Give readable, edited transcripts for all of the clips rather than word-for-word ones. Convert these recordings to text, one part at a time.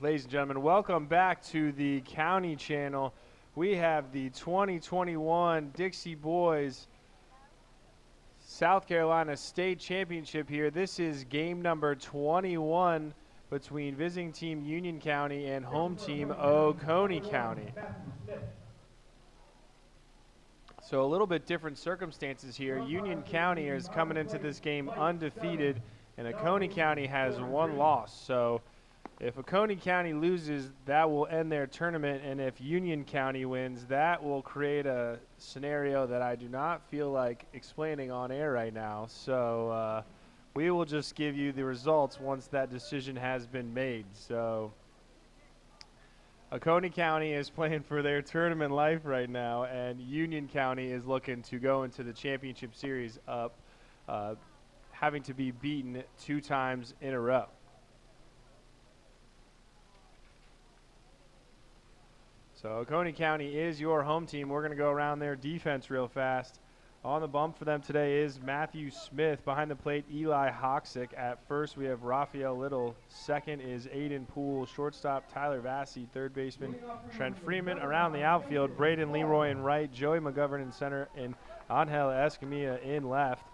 Ladies and gentlemen, welcome back to the County Channel. We have the 2021 Dixie Boys South Carolina State Championship here. This is game number 21 between visiting team Union County and home team Oconee County. So a little bit different circumstances here. Union County is coming into this game undefeated, and Oconee County has one loss. So if Oconee County loses, that will end their tournament, and if Union County wins, that will create a scenario that I do not feel like explaining on air right now. So we will just give you the results once that decision has been made. So Oconee County is playing for their tournament life right now, and Union County is looking to go into the championship series up, having to be beaten 2 times in a row. So Oconee County is your home team. We're going to go around their defense real fast. On the bump for them today is Matthew Smith. Behind the plate, Eli Hoxick. At first, we have Raphael Little. Second is Aiden Poole. Shortstop, Tyler Vassey. Third baseman, Trent Freeman. Around the outfield, Braden Leroy in right, Joey McGovern in center, and Angel Escamilla in left.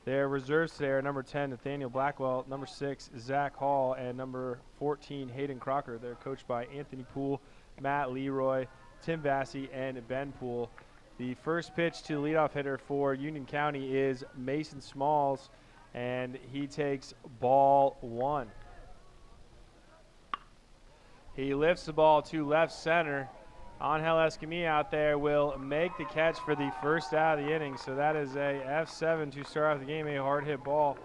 Their reserves today are number 10, Nathaniel Blackwell, number 6, Zach Hall, and number 14, Hayden Crocker. They're coached by Anthony Poole, Matt Leroy, Tim Vassey, and Ben Poole. The first pitch to the leadoff hitter for Union County is Mason Smalls, and he takes ball 1. He lifts the ball to left center. Angel Escamilla out there will make the catch for the first out of the inning. So that is a F7 to start off the game, a hard hit ball.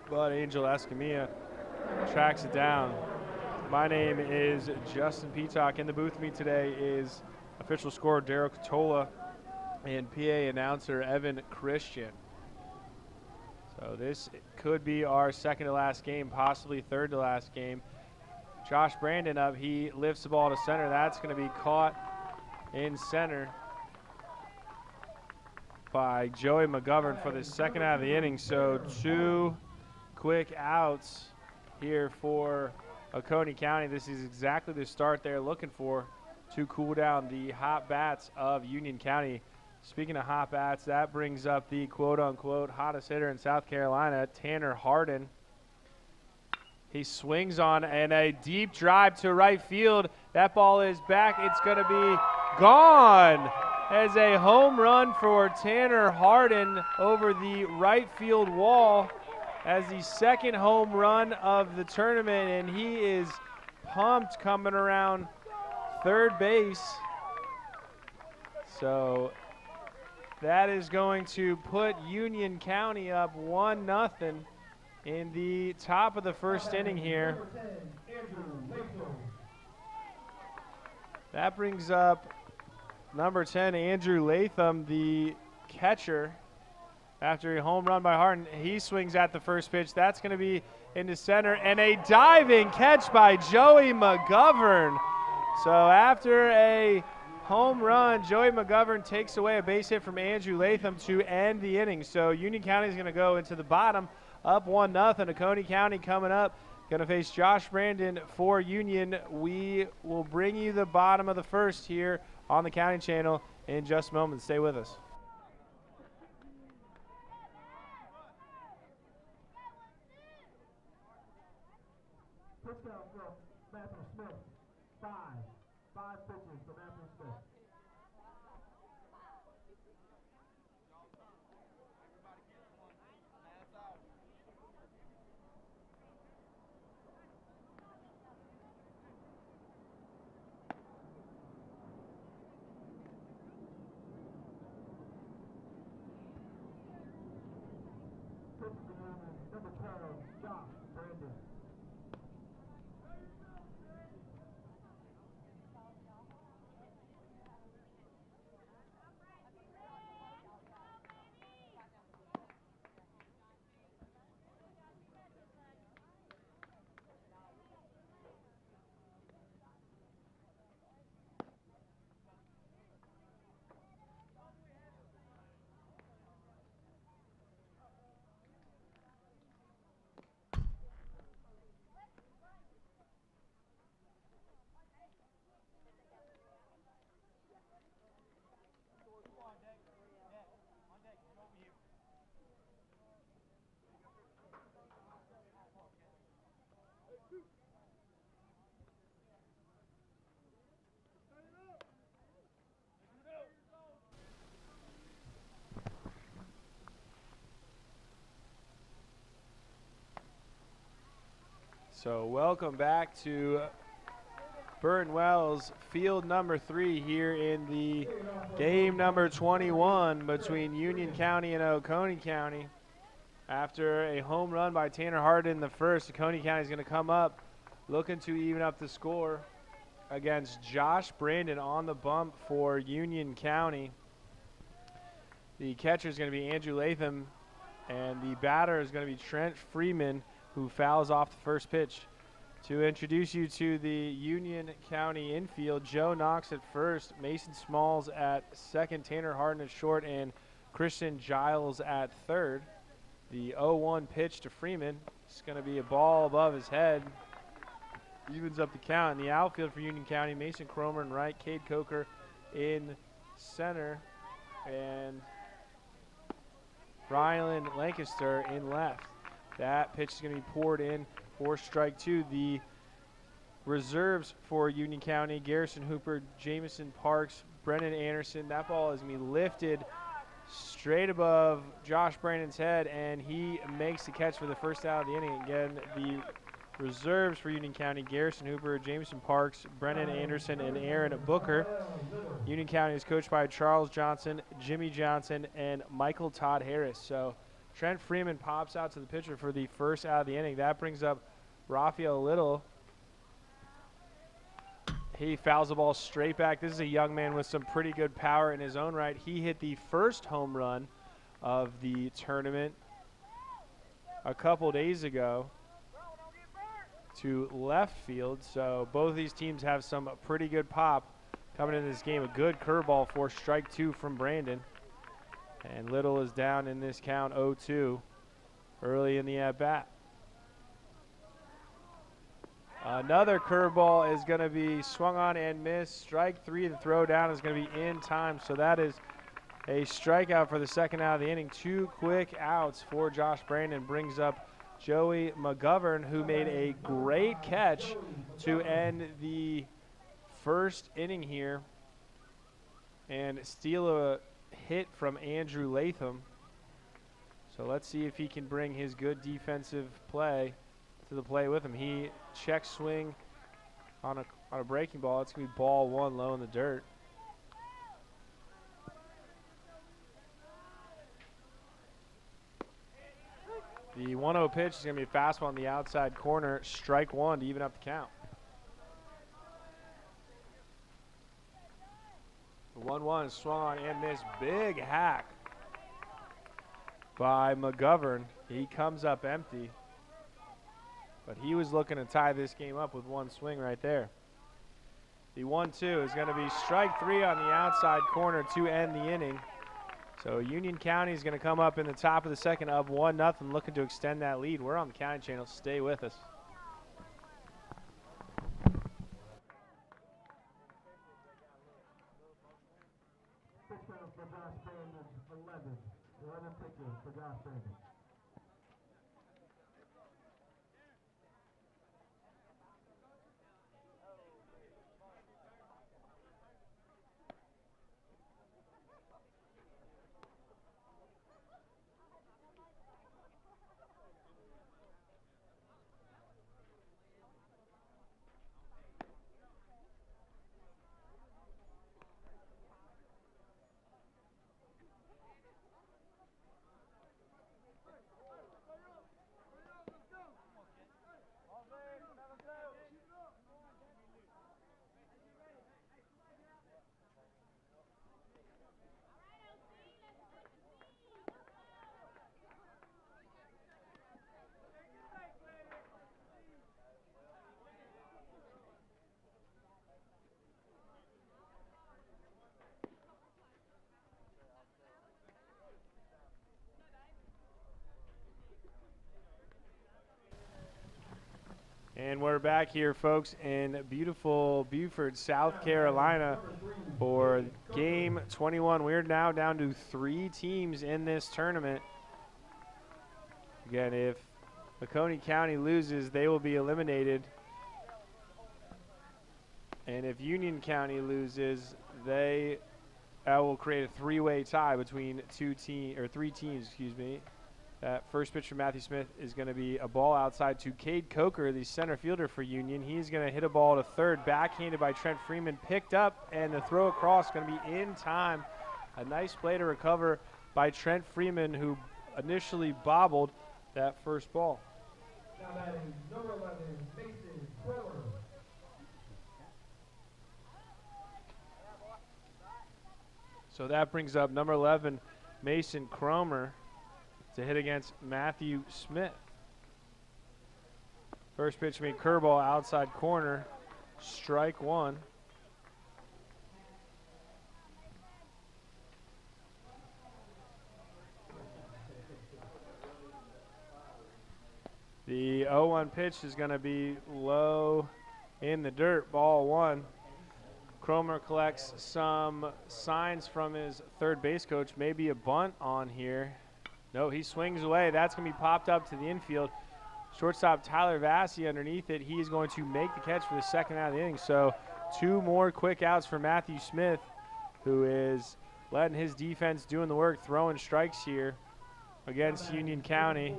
But Angel Escamilla tracks it down. My name is Justin Peacock. In the booth with me today is official scorer Daryl Catola and PA announcer Evan Christian. So this could be our second to last game, possibly third to last game. Josh Brandon up, he lifts the ball to center. That's going to be caught in center by Joey McGovern for the second out of the inning. So 2 quick outs here for Oconee County. This is exactly the start they're looking for to cool down the hot bats of Union County. Speaking of hot bats, that brings up the quote-unquote hottest hitter in South Carolina, Tanner Hardin. He swings on and a deep drive to right field. That ball is back. It's going to be gone as a home run for Tanner Hardin over the right field wall as the second home run of the tournament, and he is pumped coming around third base. So that is going to put Union County up 1-0 in the top of the first inning here. That brings up number 10, Andrew Latham, the catcher. After a home run by Hardin, he swings at the first pitch. That's going to be into center, and a diving catch by Joey McGovern. So after a home run, Joey McGovern takes away a base hit from Andrew Latham to end the inning. So Union County is going to go into the bottom, up 1-0. Oconee County coming up, going to face Josh Brandon for Union. We will bring you the bottom of the first here on the County Channel in just a moment. Stay with us. Touchdown from Matthew Smith. 5 pitches for Matthew Smith. Number 12, Josh Brandon. So welcome back to Burton Wells, field number 3 here in the game number 21 between Union County and Oconee County. After a home run by Tanner Hardin in the first, Oconee County is going to come up looking to even up the score against Josh Brandon on the bump for Union County. The catcher is going to be Andrew Latham, and the batter is going to be Trent Freeman, who fouls off the first pitch. To introduce you to the Union County infield, Joe Knox at first, Mason Smalls at second, Tanner Hardin at short, and Christian Giles at third. The 0-1 pitch to Freeman. It's going to be a ball above his head. Evens up the count. In the outfield for Union County, Mason Cromer in right, Cade Coker in center, and Rylan Lancaster in left. That pitch is going to be poured in for strike 2. The reserves for Union County, Garrison Hooper, Jamison Parks, Brennan Anderson. That ball is going to be lifted straight above Josh Brandon's head, and he makes the catch for the first out of the inning. Again, the reserves for Union County, Garrison Hooper, Jamison Parks, Brennan Anderson, and Aaron Booker. Union County is coached by Charles Johnson, Jimmy Johnson, and Michael Todd Harris. So Trent Freeman pops out to the pitcher for the first out of the inning. That brings up Raphael Little. He fouls the ball straight back. This is a young man with some pretty good power in his own right. He hit the first home run of the tournament a couple days ago to left field. So both of these teams have some pretty good pop coming into this game. A good curveball for strike 2 from Brandon. And Little is down in this count 0-2 early in the at-bat. Another curveball is going to be swung on and missed. Strike 3, the throw down is going to be in time. So that is a strikeout for the second out of the inning. 2 quick outs for Josh Brandon. Brings up Joey McGovern, who made a great catch to end the first inning here and steal a hit from Andrew Latham. So let's see if he can bring his good defensive play to the play with him. He check swing on a breaking ball. It's going to be ball 1 low in the dirt. The 1-0 pitch is going to be a fastball on the outside corner. Strike 1 to even up the count. The 1-1 swung on and missed. Big hack by McGovern. He comes up empty. But he was looking to tie this game up with one swing right there. The 1-2 is going to be strike 3 on the outside corner to end the inning. So Union County is going to come up in the top of the second up 1-0, looking to extend that lead. We're on the County Channel. Stay with us. Pitch count for Josh Brandon, 11. 11 pitches for Josh Brandon. And we're back here, folks, in beautiful Beaufort, South Carolina for game 21. We're now down to 3 teams in this tournament. Again, if Oconee County loses, they will be eliminated. And if Union County loses, that will create a 3-way tie between 3 teams, excuse me. That first pitch from Matthew Smith is going to be a ball outside to Cade Coker, the center fielder for Union. He's going to hit a ball to third, backhanded by Trent Freeman, picked up, and the throw across going to be in time. A nice play to recover by Trent Freeman, who initially bobbled that first ball. Now batting number 11, Mason Cromer. So that brings up number 11, Mason Cromer, to hit against Matthew Smith. First pitch made curveball outside corner, strike one. The 0-1 pitch is going to be low in the dirt, ball one. Cromer collects some signs from his third base coach, maybe a bunt on here. No, he swings away. That's going to be popped up to the infield. Shortstop Tyler Vassy underneath it. He's going to make the catch for the second out of the inning. So 2 more quick outs for Matthew Smith, who is letting his defense doing the work, throwing strikes here against Union County.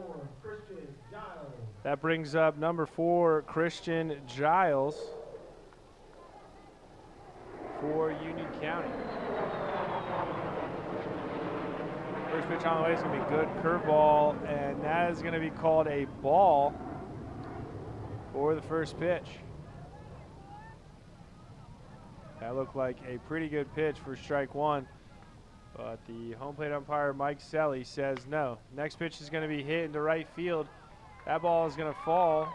That brings up number 4, Christian Giles for Union County. First pitch on the way is going to be good, curveball, and that is going to be called a ball for the first pitch. That looked like a pretty good pitch for strike one, but the home plate umpire, Mike Selly, says no. Next pitch is going to be hit into right field. That ball is going to fall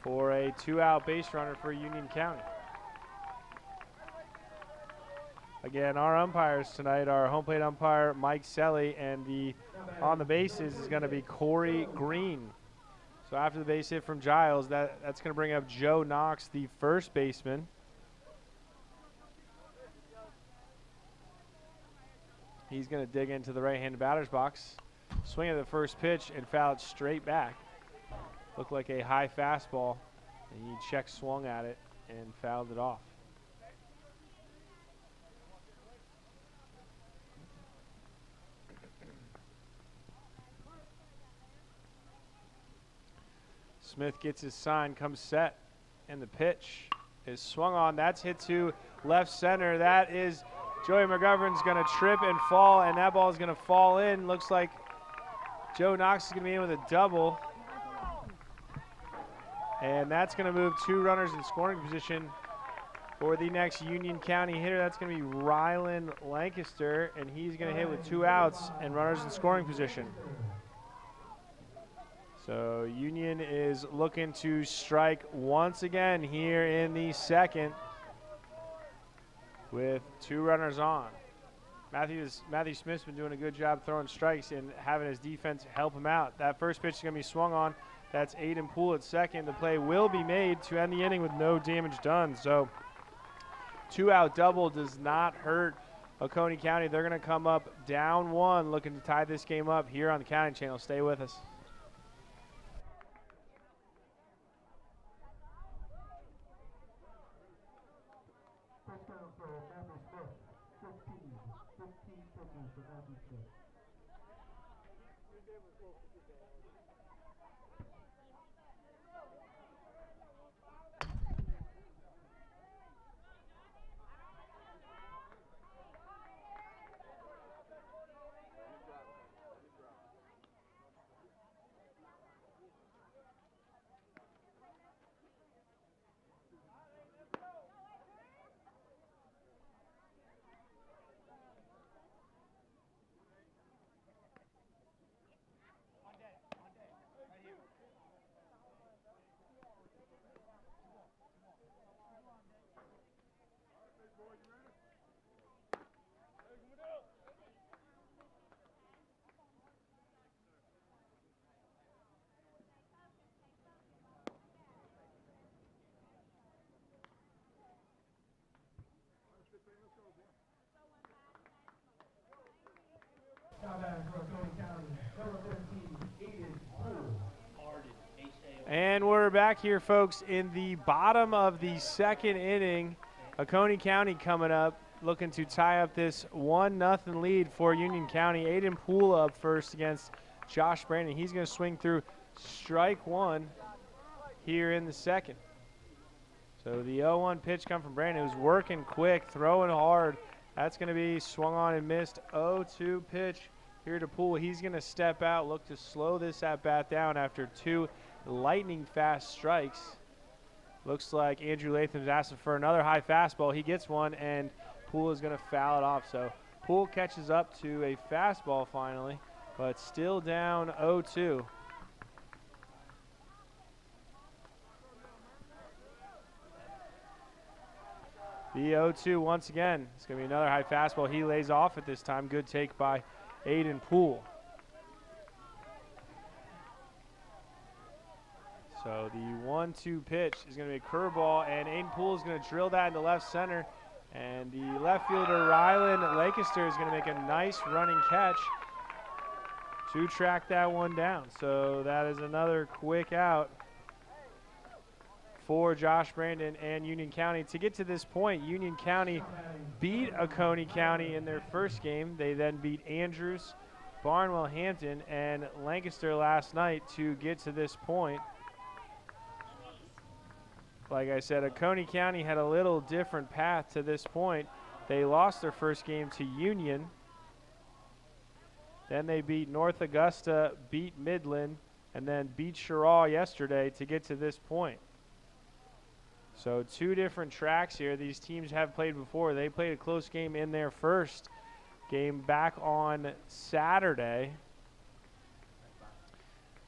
for a 2-out base runner for Union County. Again, our umpires tonight are home plate umpire Mike Selly, and the on the bases is going to be Corey Green. So after the base hit from Giles, that's going to bring up Joe Knox, the first baseman. He's going to dig into the right-handed batter's box, swing at the first pitch, and foul it straight back. Looked like a high fastball, and he check swung at it and fouled it off. Smith gets his sign, comes set, and the pitch is swung on. That's hit to left center. That is Joey McGovern's going to trip and fall, and that ball is going to fall in. Looks like Joe Knox is going to be in with a double. And that's going to move 2 runners in scoring position for the next Union County hitter. That's going to be Rylan Lancaster, and he's going to hit with 2 outs and runners in scoring position. So Union is looking to strike once again here in the second with 2 runners on. Matthew Smith's been doing a good job throwing strikes and having his defense help him out. That first pitch is going to be swung on. That's Aiden Poole at second. The play will be made to end the inning with no damage done. So 2-out double does not hurt Oconee County. They're going to come up down 1, looking to tie this game up here on the County Channel. Stay with us. And we're back here, folks, in the bottom of the second inning. Oconee County coming up looking to tie up this 1-0 lead for Union County. Aiden Poole up first against Josh Brandon. He's going to swing through strike one here in the second. So the 0-1 pitch come from Brandon, who's working quick, throwing hard. That's going to be swung on and missed. 0-2 pitch here to Poole. He's going to step out, look to slow this at-bat down after 2 lightning fast strikes. Looks like Andrew Latham's asking for another high fastball. He gets one, and Poole is going to foul it off. So Poole catches up to a fastball finally, but still down 0-2. The 0-2 once again. It's going to be another high fastball. He lays off at this time. Good take by Aiden Poole. So the 1-2 pitch is going to be a curveball, and Aiden Poole is going to drill that into left center. And the left fielder, Rylan Lancaster, is going to make a nice running catch to track that one down. So that is another quick out for Josh Brandon and Union County. To get to this point, Union County beat Oconee County in their first game. They then beat Andrews, Barnwell, Hampton, and Lancaster last night to get to this point. Like I said, Oconee County had a little different path to this point. They lost their first game to Union. Then they beat North Augusta, beat Midland, and then beat Sherall yesterday to get to this point. So 2 different tracks here. These teams have played before. They played a close game in their first game back on Saturday,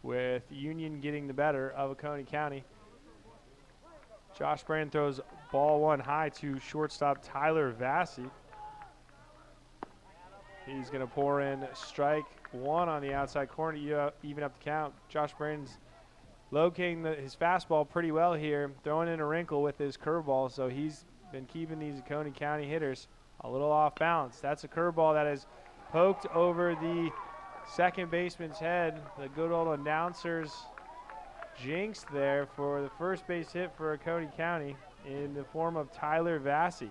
with Union getting the better of Oconee County. Josh Brandon throws ball 1 high to shortstop Tyler Vassy. He's going to pour in strike 1 on the outside corner to even up the count. Josh Brandon's locating his fastball pretty well here, throwing in a wrinkle with his curveball, so he's been keeping these Oconee County hitters a little off balance. That's a curveball that is poked over the second baseman's head. The good old announcers jinxed there for the first base hit for Oconee County in the form of Tyler Vassy.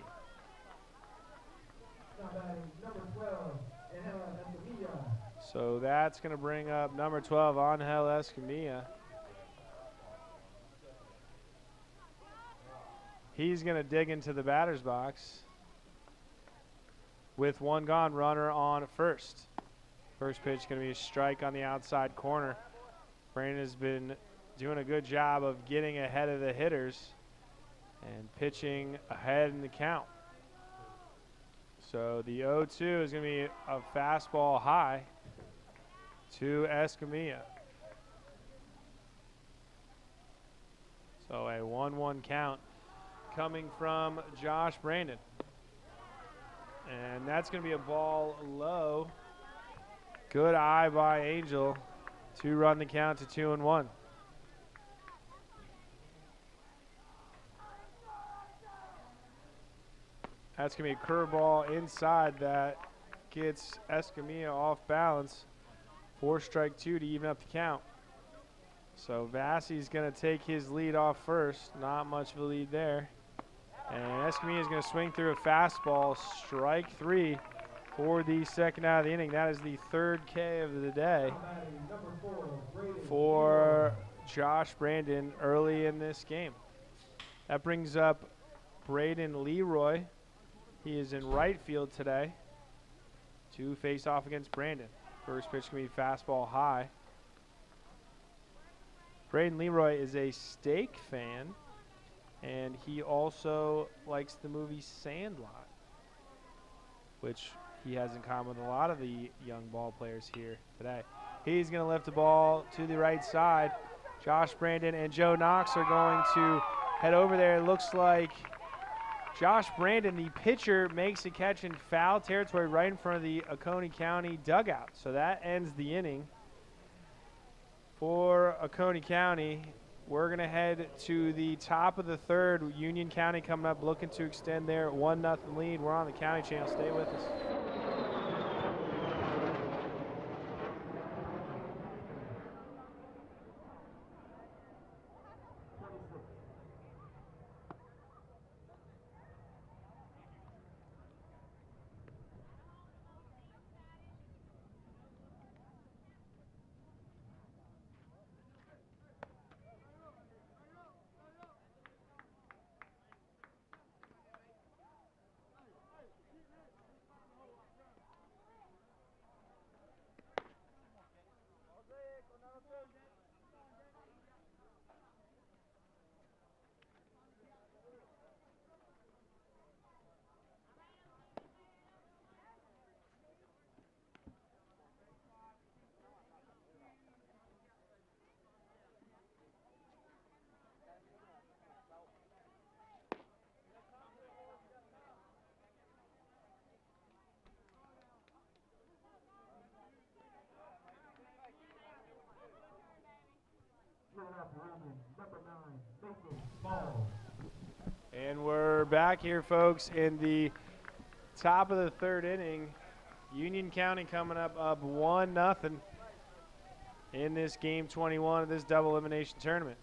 So that's going to bring up number 12, Angel Escamilla. He's going to dig into the batter's box with 1 gone, runner on first. First pitch going to be a strike on the outside corner. Brandon has been doing a good job of getting ahead of the hitters and pitching ahead in the count. So the 0-2 is going to be a fastball high to Escamilla. So a 1-1 count coming from Josh Brandon. And that's going to be a ball low. Good eye by Angel to run the count to 2-1. That's going to be a curveball inside that gets Escamilla off balance. 4 strike 2 to even up the count. So Vassy's going to take his lead off first. Not much of a lead there. And Escamilla is going to swing through a fastball, strike 3 for the second out of the inning. That is the 3rd K of the day for Josh Brandon early in this game. That brings up Braden Leroy. He is in right field today to face off against Brandon. First pitch can be fastball high. Braden Leroy is a Steak fan, and he also likes the movie Sandlot, which he has in common with a lot of the young ball players here today. He's going to lift the ball to the right side. Josh Brandon and Joe Knox are going to head over there. It looks like Josh Brandon, the pitcher, makes a catch in foul territory right in front of the Oconee County dugout. So that ends the inning for Oconee County. We're going to head to the top of the 3rd. Union County coming up looking to extend their 1-0 lead. We're on the County Channel. Stay with us. And we're back here, folks, in the top of the third inning. Union County coming up 1-0 in this game 21 of this double elimination tournament.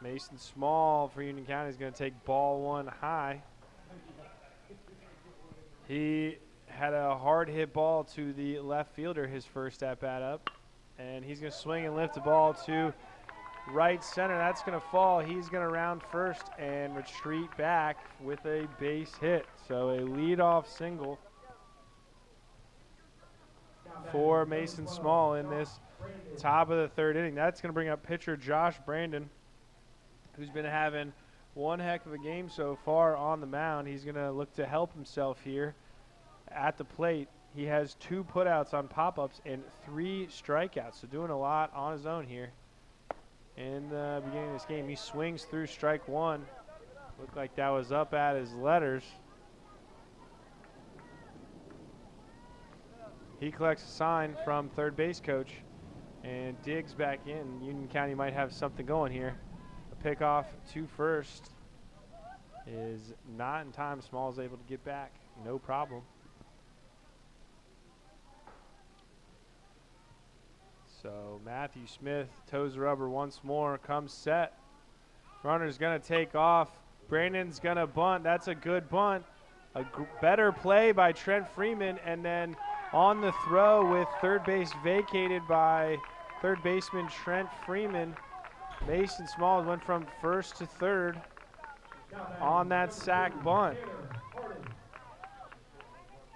Mason Small for Union County is going to take ball one high. He had a hard hit ball to the left fielder his first at bat up, and he's going to swing and lift the ball to right center. That's going to fall. He's going to round first and retreat back with a base hit. So a leadoff single for Mason Small in this top of the third inning. That's going to bring up pitcher Josh Brandon, who's been having one heck of a game so far on the mound. He's going to look to help himself here at the plate. He has 2 putouts on pop-ups and 3 strikeouts, so doing a lot on his own here in the beginning of this game. He swings through strike one. Looked like that was up at his letters. He collects a sign from third base coach and digs back in. Union County might have something going here. A pickoff to first is not in time. Small is able to get back, no problem. So Matthew Smith toes the rubber once more, comes set. Runner's going to take off. Brandon's going to bunt. That's a good bunt. A better play by Trent Freeman, and then on the throw with third base vacated by third baseman Trent Freeman, Mason Small went from first to third on that sac bunt.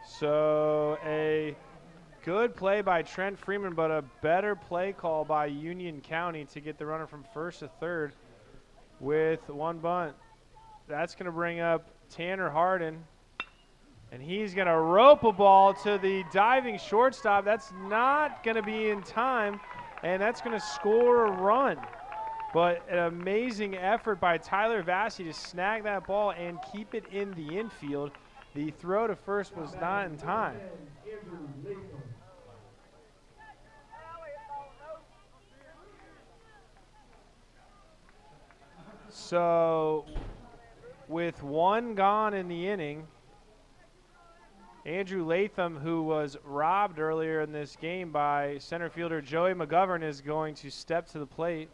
So a good play by Trent Freeman, but a better play call by Union County to get the runner from first to third with one bunt. That's going to bring up Tanner Harden, and he's going to rope a ball to the diving shortstop. That's not going to be in time, and that's going to score a run. But an amazing effort by Tyler Vassy to snag that ball and keep it in the infield. The throw to first was not in time. So with one gone in the inning, Andrew Latham, who was robbed earlier in this game by center fielder Joey McGovern, is going to step to the plate.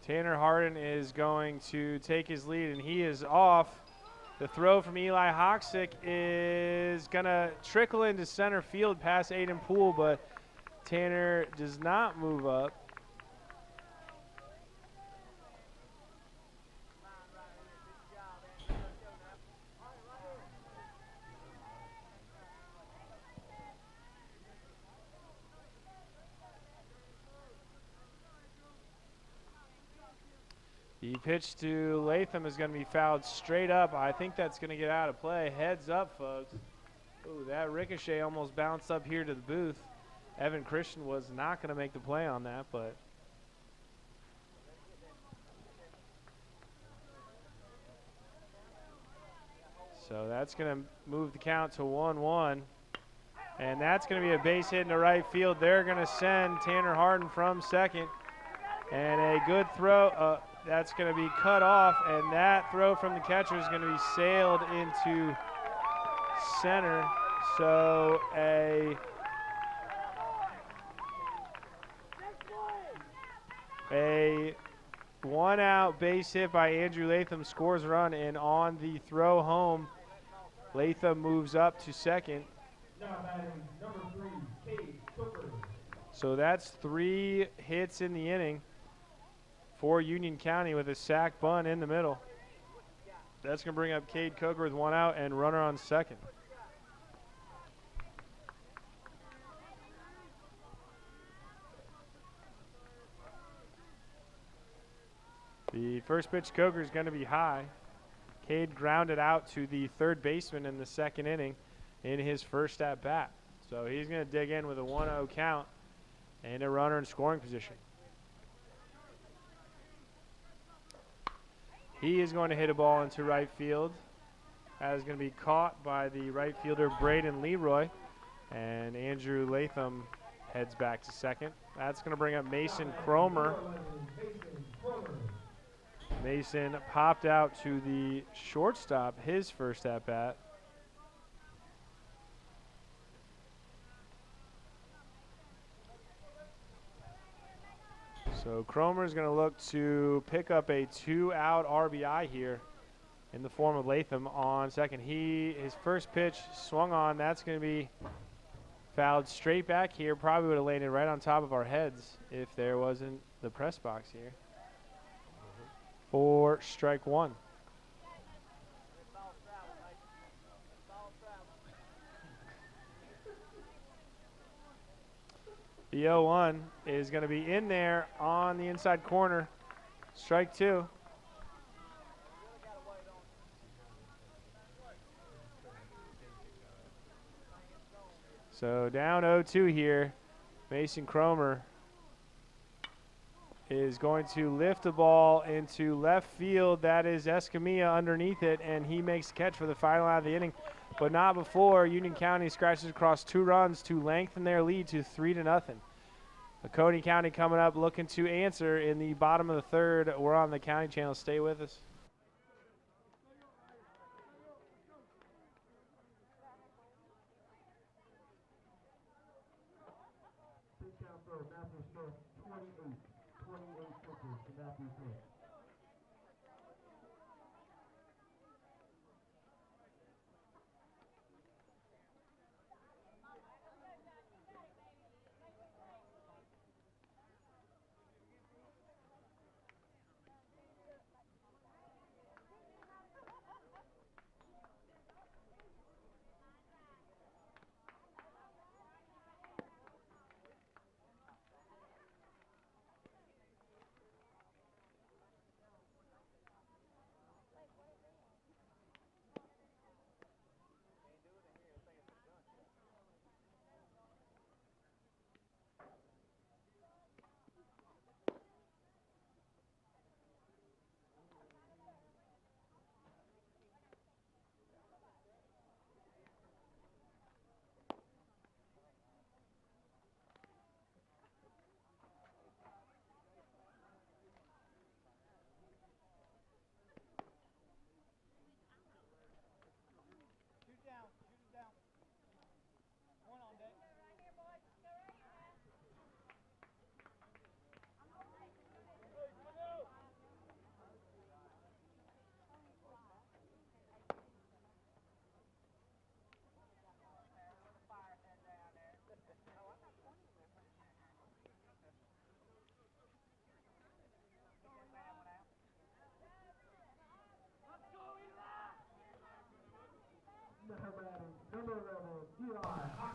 Tanner Harden is going to take his lead, and he is off. The throw from Eli Hoxick is going to trickle into center field past Aiden Poole, but Tanner does not move up. The pitch to Latham is going to be fouled straight up. I think that's going to get out of play. Heads up, folks. Ooh, that ricochet almost bounced up here to the booth. Evan Christian was not going to make the play on that, but so that's going to move the count to 1-1. And that's going to be a base hit into right field. They're going to send Tanner Harden from second. And a good throw. That's going to be cut off, and that throw from the catcher is going to be sailed into center. So a one-out base hit by Andrew Latham scores a run, and on the throw home, Latham moves up to second. So that's 3 hits in the inning for Union County with a sac bunt in the middle. That's going to bring up Cade Coker with 1 out and runner on second. The first pitch Coker is going to be high. Cade grounded out to the third baseman in the second inning in his first at bat. So he's going to dig in with a 1-0 count and a runner in scoring position. He is going to hit a ball into right field. That is going to be caught by the right fielder, Braden Leroy. And Andrew Latham heads back to second. That's going to bring up Mason Cromer. Mason popped out to the shortstop, his first at-bat. So Cromer is going to look to pick up a 2-out RBI here in the form of Latham on second. His first pitch swung on. That's going to be fouled straight back here. Probably would have landed right on top of our heads if there wasn't the press box here. For strike one. The 0-1 is going to be in there on the inside corner. Strike two. So down 0-2 here. Mason Cromer is going to lift the ball into left field. That is Escamilla underneath it, and he makes the catch for the final out of the inning, but not before Union County scratches across 2 runs to lengthen their lead to 3-0. Oconee County coming up looking to answer in the bottom of the third. We're on the County Channel. Stay with us. Matthew Smith, 28 pitches to Matthew Smith.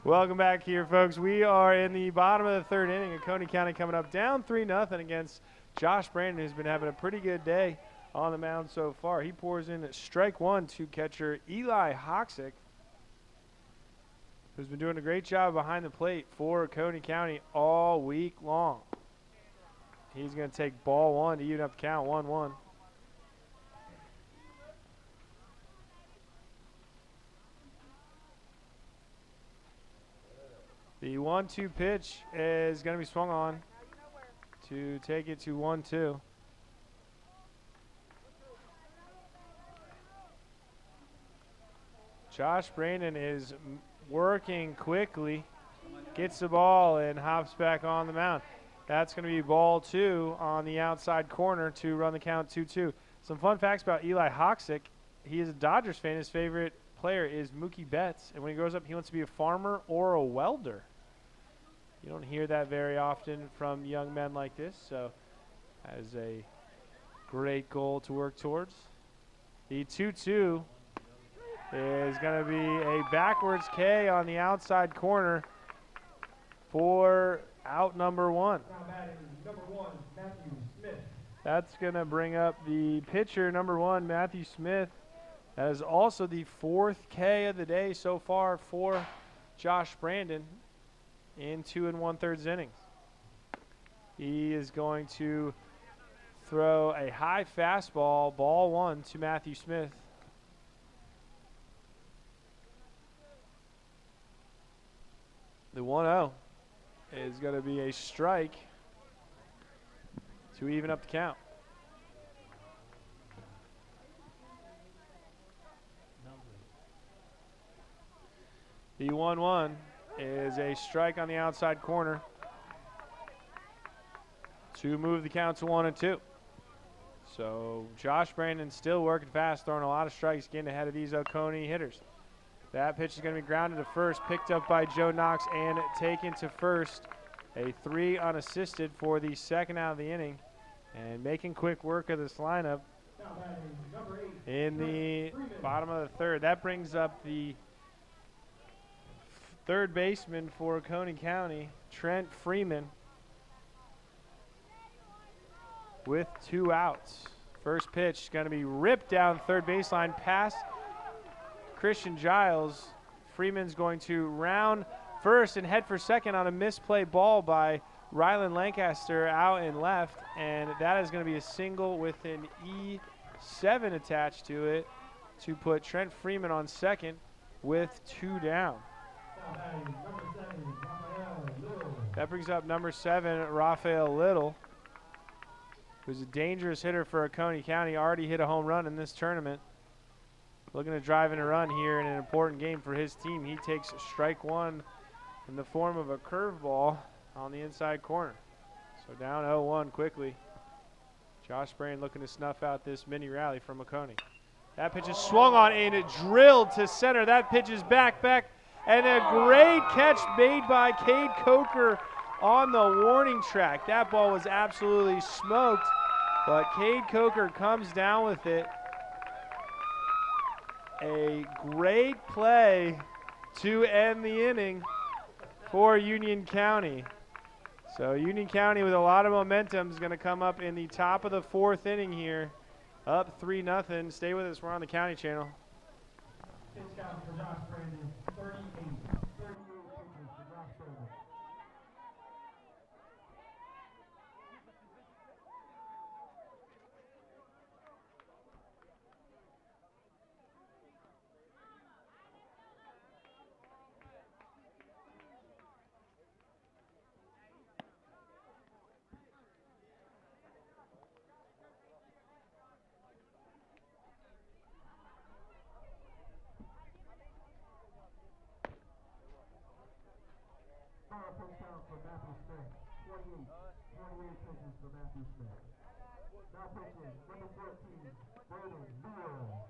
Welcome back here, folks. We are in the bottom of the third inning. Oconee County coming up down 3-0 against Josh Brandon, who's been having a pretty good day on the mound so far. He pours in strike one to catcher Eli Hoxick, who's been doing a great job behind the plate for Oconee County all week long. He's going to take ball one to even up the count, 1-1. The 1-2 pitch is going to be swung on to take it to 1-2. Josh Brandon is working quickly, gets the ball and hops back on the mound. That's going to be ball two on the outside corner to run the count 2-2. Some fun facts about Eli Hoxick. He is a Dodgers fan. His favorite player is Mookie Betts, and when he grows up, he wants to be a farmer or a welder. You don't hear that very often from young men like this, so that is a great goal to work towards. The 2-2 is going to be a backwards K on the outside corner for out number one. Number one, Matthew Smith. That's going to bring up the pitcher, number one, Matthew Smith. That is also the 4th K of the day so far for Josh Brandon in 2 1/3 innings. He is going to throw a high fastball, ball one to Matthew Smith. The 1-0 is going to be a strike to even up the count. The 1-1 is a strike on the outside corner to move the count to 1-2. So Josh Brandon still working fast, throwing a lot of strikes, getting ahead of these Oconee hitters. That pitch is going to be grounded to first, picked up by Joe Knox and taken to first. A 3 unassisted for the second out of the inning, and making quick work of this lineup in the bottom of the third. That brings up the third baseman for Oconee County, Trent Freeman, with 2 outs. First pitch is going to be ripped down third baseline past Christian Giles. Freeman's going to round first and head for second on a misplay ball by Rylan Lancaster out and left, and that is going to be a single with an E7 attached to it to put Trent Freeman on second with 2 down. That brings up number 7, Raphael Little, who's a dangerous hitter for Oconee County, already hit a home run in this tournament. Looking to drive in a run here in an important game for his team. He takes strike 1 in the form of a curveball on the inside corner. So down 0-1 quickly. Josh Brandon looking to snuff out this mini rally from Oconee. That pitch is swung on and it drilled to center. That pitch is back, and a great catch made by Cade Coker on the warning track. That ball was absolutely smoked, but Cade Coker comes down with it. A great play to end the inning for Union County. So Union County with a lot of momentum is going to come up in the top of the 4th inning here. Up 3-0. Stay with us. We're on the County Channel. Pitch count for Josh Brandon, 38. 38 pitches for Josh Brandon. Pitch count for Matthew Smith, 28. 28 pitches for Matthew Smith. Now pitching, number 14, Braden Leroy.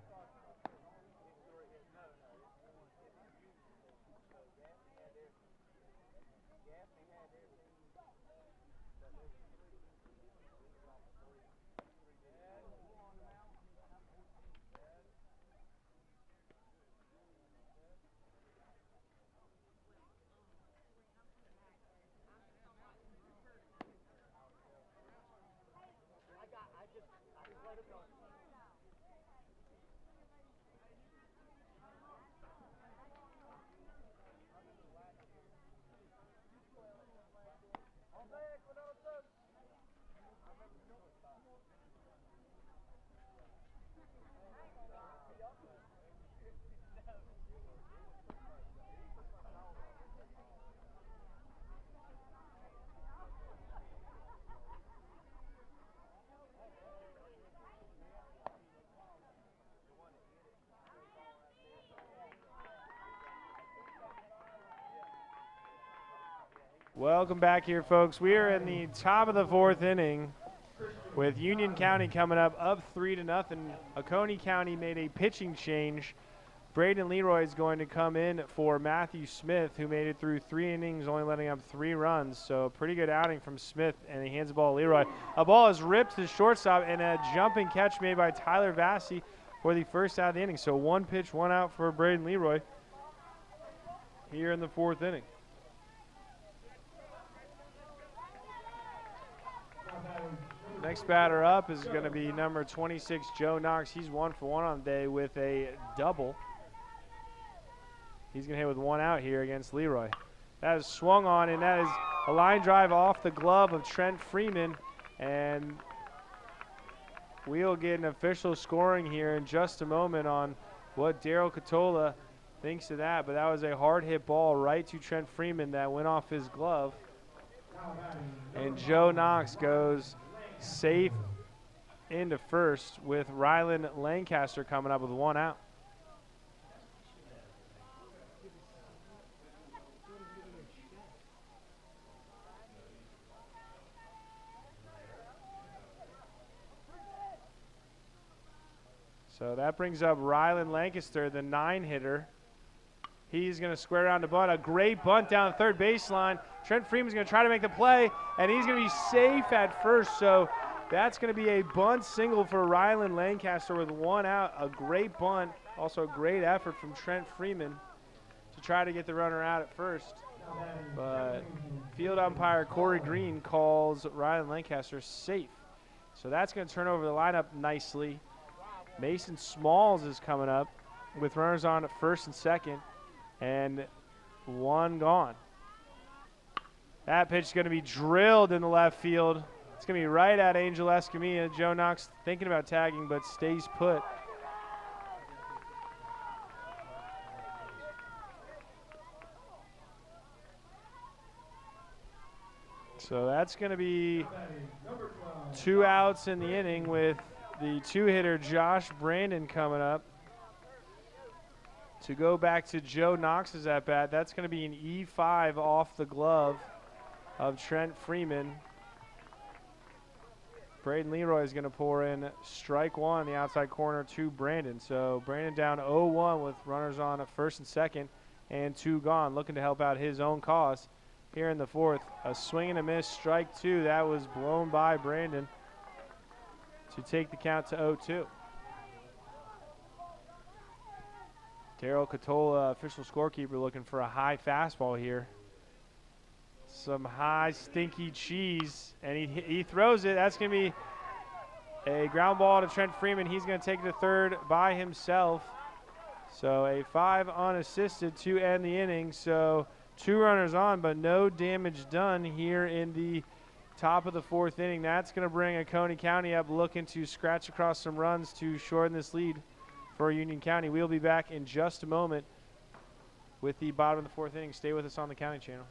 Welcome back here, folks. We are in the top of the 4th inning with Union County coming up 3-0. Oconee County made a pitching change. Braden Leroy is going to come in for Matthew Smith, who made it through 3 innings, only letting up 3 runs. So pretty good outing from Smith, and he hands the ball to Leroy. A ball is ripped to shortstop, and a jumping catch made by Tyler Vassy for the first out of the inning. So 1 pitch, 1 out for Braden Leroy here in the 4th inning. Next batter up is going to be number 26, Joe Knox. He's 1 for 1 on the day with a double. He's going to hit with 1 out here against Leroy. That is swung on, and that is a line drive off the glove of Trent Freeman. And we'll get an official scoring here in just a moment on what Daryl Catola thinks of that. But that was a hard hit ball right to Trent Freeman that went off his glove. And Joe Knox goes safe into first with Rylan Lancaster coming up with 1 out. So that brings up Rylan Lancaster, the 9-hitter. He's going to square around to bunt. A great bunt down the third baseline. Trent Freeman's going to try to make the play, and he's going to be safe at first. So that's going to be a bunt single for Rylan Lancaster with 1 out. A great bunt, also a great effort from Trent Freeman to try to get the runner out at first. But field umpire Corey Green calls Rylan Lancaster safe. So that's going to turn over the lineup nicely. Mason Smalls is coming up with runners on at first and second, and 1 gone. That pitch is going to be drilled in the left field. It's going to be right at Angel Escamilla. Joe Knox thinking about tagging, but stays put. So that's going to be 2 outs in the inning with the 2-hitter Josh Brandon coming up to go back to Joe Knox's at-bat. That's going to be an E5 off the glove of Trent Freeman. Braden Leroy is going to pour in strike 1 the outside corner to Brandon. So Brandon down 0-1 with runners on at first and second and 2 gone, looking to help out his own cause here in the 4th. A swing and a miss, strike 2. That was blown by Brandon to take the count to 0-2. Daryl Catola, official scorekeeper, looking for a high fastball here. Some high stinky cheese, and he throws it. That's going to be a ground ball to Trent Freeman. He's going to take it to third by himself. So a 5 unassisted to end the inning. So 2 runners on, but no damage done here in the top of the 4th inning. That's going to bring Oconee County up, looking to scratch across some runs to shorten this lead for Union County. We'll be back in just a moment with the bottom of the 4th inning. Stay with us on the County Channel.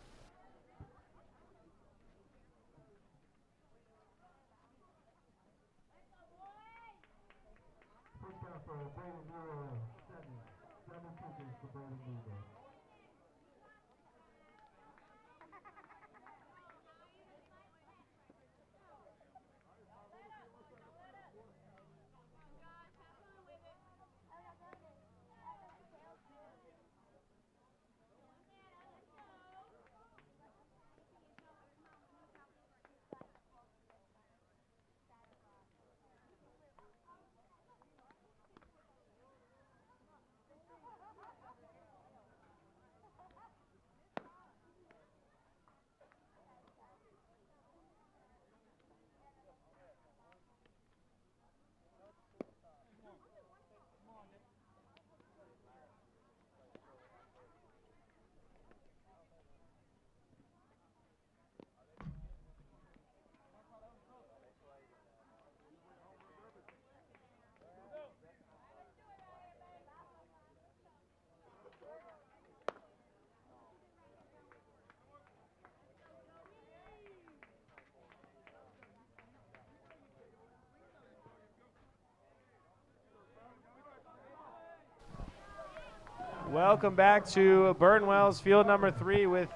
Welcome back to Burton-Wells field number 3 with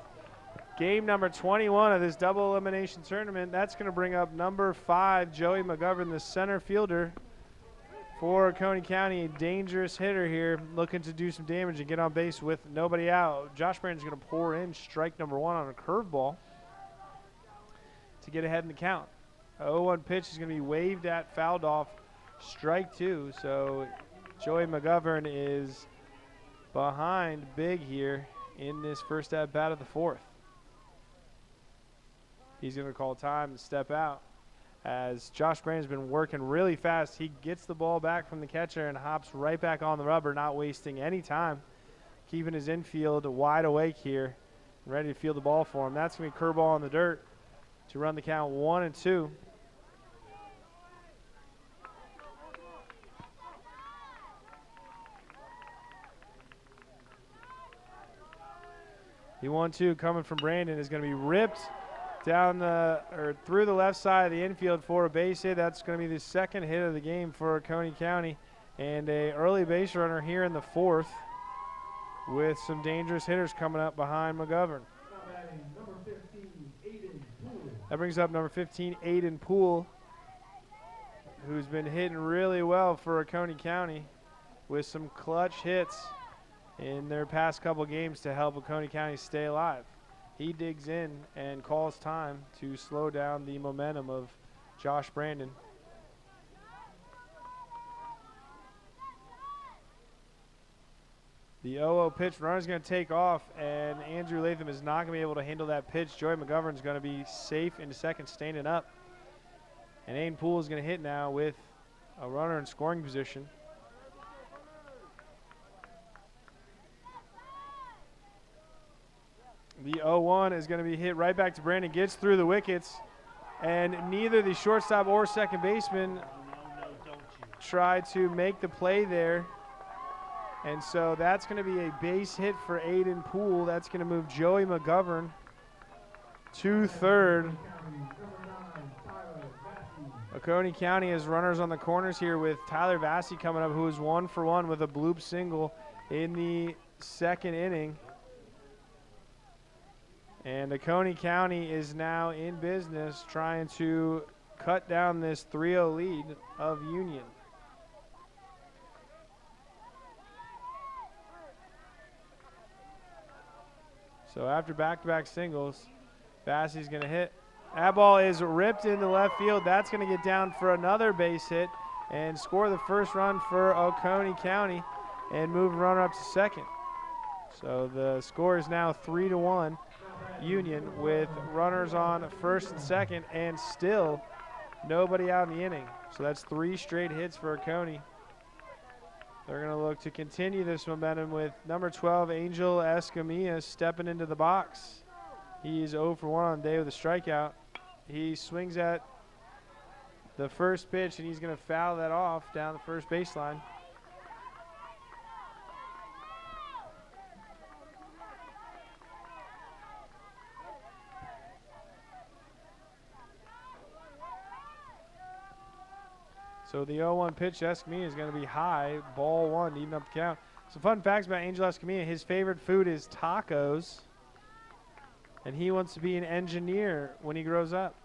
game number 21 of this double elimination tournament. That's going to bring up number 5, Joey McGovern, the center fielder for Oconee County. A dangerous hitter here, looking to do some damage and get on base with nobody out. Josh Brandon's going to pour in strike number 1 on a curveball to get ahead in the count. 0-1 pitch is going to be waved at, fouled off, strike 2. So Joey McGovern is behind big here in this first at-bat of the 4th. He's going to call time and step out as Josh Brandon's been working really fast. He gets the ball back from the catcher and hops right back on the rubber, not wasting any time, keeping his infield wide awake here, ready to field the ball for him. That's going to be curveball in the dirt to run the count 1-2. The 1-2 coming from Brandon is going to be ripped down through the left side of the infield for a base hit. That's going to be the second hit of the game for Oconee County, and a early base runner here in the 4th with some dangerous hitters coming up behind McGovern. That brings up number 15, Aiden Poole, who's been hitting really well for Oconee County with some clutch hits in their past couple games to help Oconee County stay alive. He digs in and calls time to slow down the momentum of Josh Brandon. The 0-0 pitch, runner's going to take off, and Andrew Latham is not going to be able to handle that pitch. Joey McGovern's going to be safe into second, standing up. And Aiden Poole is going to hit now with a runner in scoring position. The 0-1 is going to be hit right back to Brandon, gets through the wickets, and neither the shortstop or second baseman try to make the play there. And so that's going to be a base hit for Aiden Poole. That's going to move Joey McGovern to third. Oconee County has runners on the corners here with Tyler Vassy coming up, who is 1 for 1 with a bloop single in the second inning. And Oconee County is now in business trying to cut down this 3-0 lead of Union. So after back-to-back singles, Vassy's going to hit. That ball is ripped into left field. That's going to get down for another base hit and score the first run for Oconee County and move the runner up to second. So the score is now 3-1 Union with runners on first and second and still nobody out in the inning. So that's 3 straight hits for Oconee. They're going to look to continue this momentum with number 12, Angel Escamilla, stepping into the box. He's 0 for 1 on the day with a strikeout. He swings at the first pitch, and he's going to foul that off down the first baseline. So the 0-1 pitch to Escamilla is going to be high, ball 1 to even up the count. Some fun facts about Angel Escamilla. His favorite food is tacos, and he wants to be an engineer when he grows up.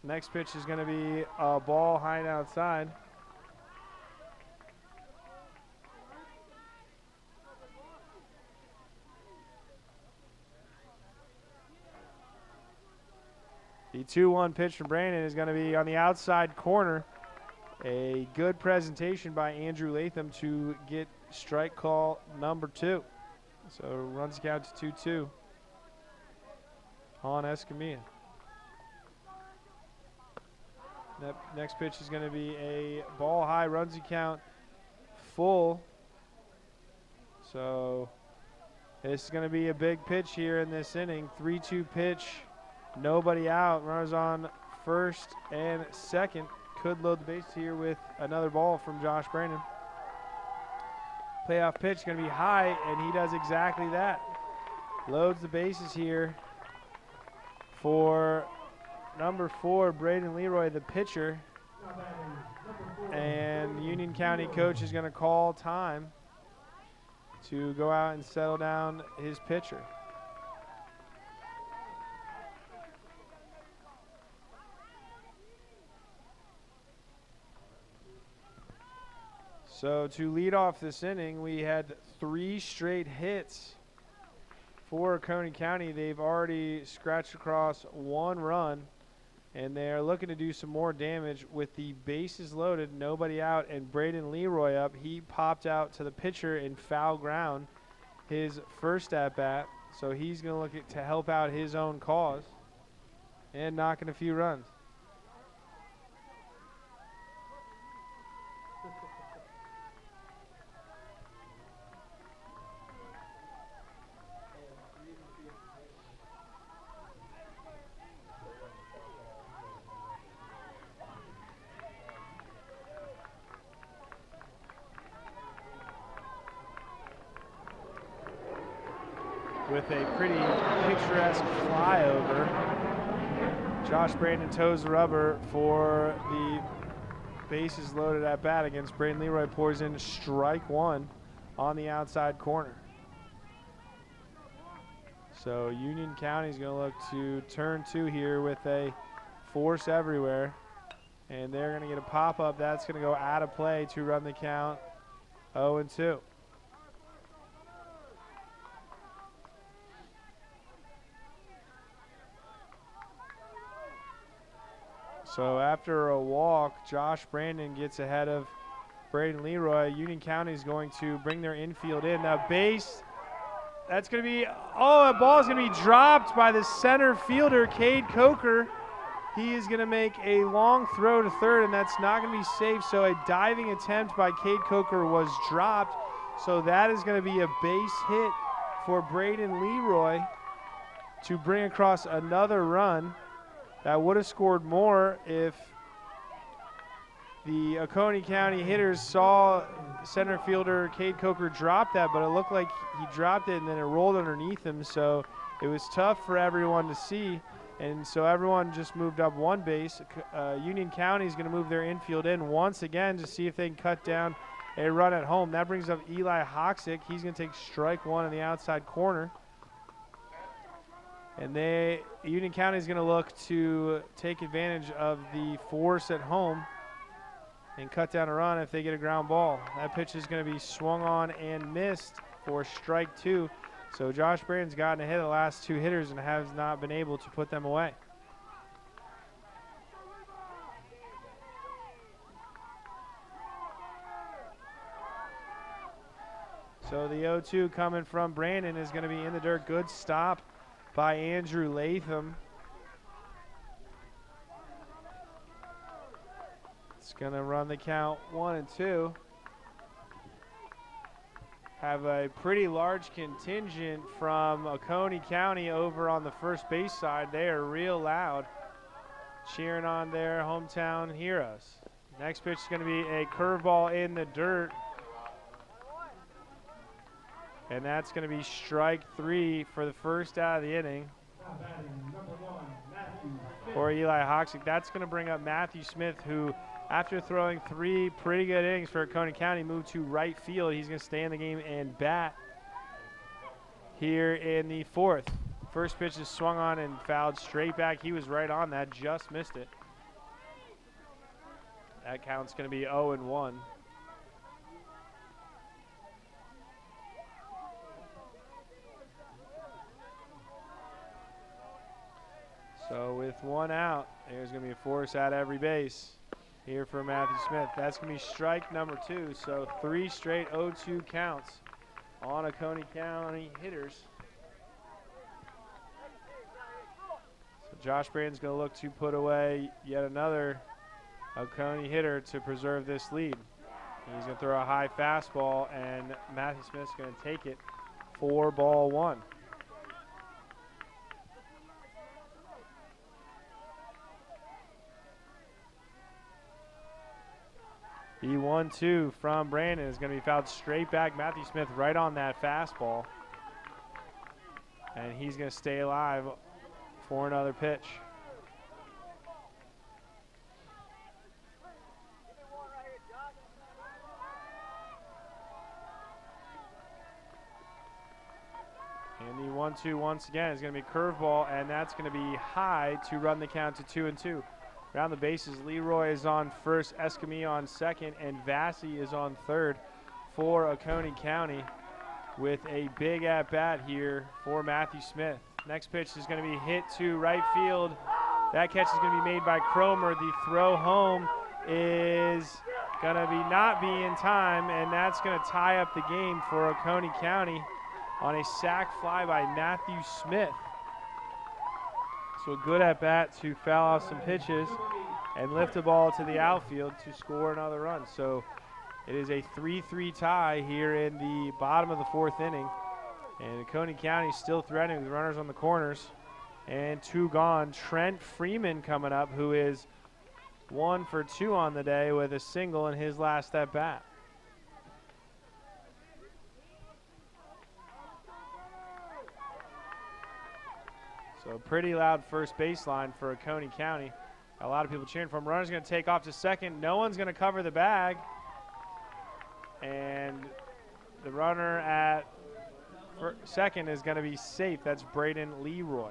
Next pitch is going to be a ball high and outside. The 2-1 pitch from Brandon is going to be on the outside corner. A good presentation by Andrew Latham to get strike call number 2. So runs the count to 2-2 on Escamilla. Next pitch is going to be a ball high, runs the count full. So this is going to be a big pitch here in this inning. 3-2 pitch. Nobody out. Runners on first and second. Could load the base here with another ball from Josh Brandon. Playoff pitch going to be high, and he does exactly that. Loads the bases here for number 4, Braden Leroy, the pitcher. And Union County coach is going to call time to go out and settle down his pitcher. So to lead off this inning, we had 3 straight hits for Oconee County. They've already scratched across 1 run, and they're looking to do some more damage with the bases loaded, nobody out, and Braden Leroy up. He popped out to the pitcher in foul ground his first at-bat, so he's going to look to help out his own cause and knocking a few runs. with a pretty picturesque flyover. Josh Brandon toes the rubber for the bases loaded at bat against Braden Leroy. Pours in strike one on the outside corner. So Union County is going to look to turn two here with a force everywhere. And they're going to get a pop-up. That's going to go out of play to run the count 0-2. So after a walk, Josh Brandon gets ahead of Braden Leroy. Union County is going to bring their infield in. The base, that's going to be, oh, a ball is going to be dropped by the center fielder, Cade Coker. He is going to make a long throw to third, and that's not going to be safe. So a diving attempt by Cade Coker was dropped. So that is going to be a base hit for Braden Leroy to bring across another run. That would have scored more if the Oconee County hitters saw center fielder Cade Coker drop that, but it looked like he dropped it and then it rolled underneath him, so it was tough for everyone to see, and so everyone just moved up one base. Union County is going to move their infield in once again to see if they can cut down a run at home. That brings up Eli Hoxick. He's going to take strike one in the outside corner. And Union County is going to look to take advantage of the force at home and cut down a run if they get a ground ball. That pitch is going to be swung on and missed for strike two. So Josh Brandon's gotten ahead of the last two hitters and has not been able to put them away. So the 0-2 coming from Brandon is going to be in the dirt. Good stop by Andrew Latham. It's going to run the count 1-2. Have a pretty large contingent from Oconee County over on the first base side. They are real loud, cheering on their hometown heroes. Next pitch is going to be a curveball in the dirt. And that's going to be strike three for the first out of the inning for Eli Hoxick. That's going to bring up Matthew Smith, who, after throwing three pretty good innings for Oconee County, moved to right field. He's going to stay in the game and bat here in the fourth. First pitch is swung on and fouled straight back. He was right on that, just missed it. That count's going to be 0-1. So with one out, there's going to be a force at every base here for Matthew Smith. That's going to be strike number two. So 3 straight 0-2 counts on Oconee County hitters. So Josh Brandon's going to look to put away yet another Oconee hitter to preserve this lead. He's going to throw a high fastball, and Matthew Smith's going to take it for ball one. The 1-2 from Brandon is going to be fouled straight back. Matthew Smith right on that fastball. And he's going to stay alive for another pitch. And the 1-2 once again is going to be curveball, and that's going to be high to run the count to 2-2. Around the bases, Leroy is on first, Escamilla on second, and Vassy is on third for Oconee County with a big at-bat here for Matthew Smith. Next pitch is going to be hit to right field. That catch is going to be made by Cromer. The throw home is going to not be in time, and that's going to tie up the game for Oconee County on a sac fly by Matthew Smith. So a good at-bat to foul off some pitches and lift the ball to the outfield to score another run. So it is a 3-3 tie here in the bottom of the fourth inning. And Oconee County still threatening with runners on the corners. And 2 gone. Trent Freeman coming up, who is 1 for 2 on the day with a single in his last at-bat. So pretty loud first baseline for Oconee County. A lot of people cheering for him. Runner's going to take off to second. No one's going to cover the bag. And the runner at second is going to be safe. That's Braden Leroy.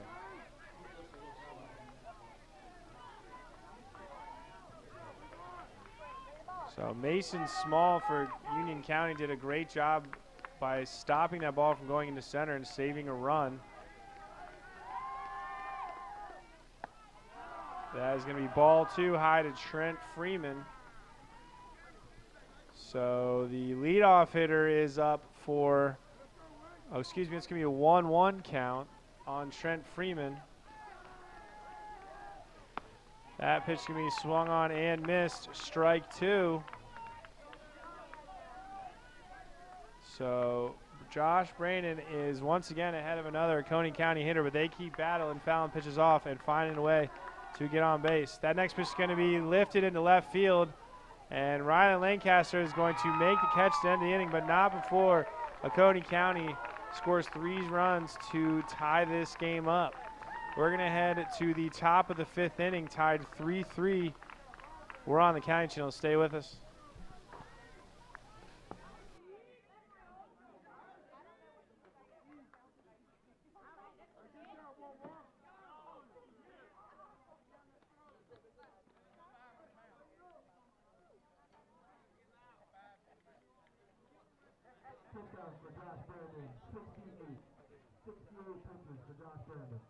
So Mason Small for Union County did a great job by stopping that ball from going into center and saving a run. That is going to be ball 2 high to Trent Freeman. So the leadoff hitter is up for, it's going to be a 1-1 count on Trent Freeman. That pitch can be swung on and missed. Strike 2. So Josh Brandon is once again ahead of another Oconee County hitter, but they keep battling, fouling pitches off and finding a way to get on base. That next pitch is going to be lifted into left field, and Ryan Lancaster is going to make the catch to end the inning, but not before Oconee County scores 3 runs to tie this game up. We're going to head to the top of the 5th inning, tied 3-3. We're on the County Channel. Stay with us. Pitch for Josh Brandon, 68. 68 pitches for Josh Brandon.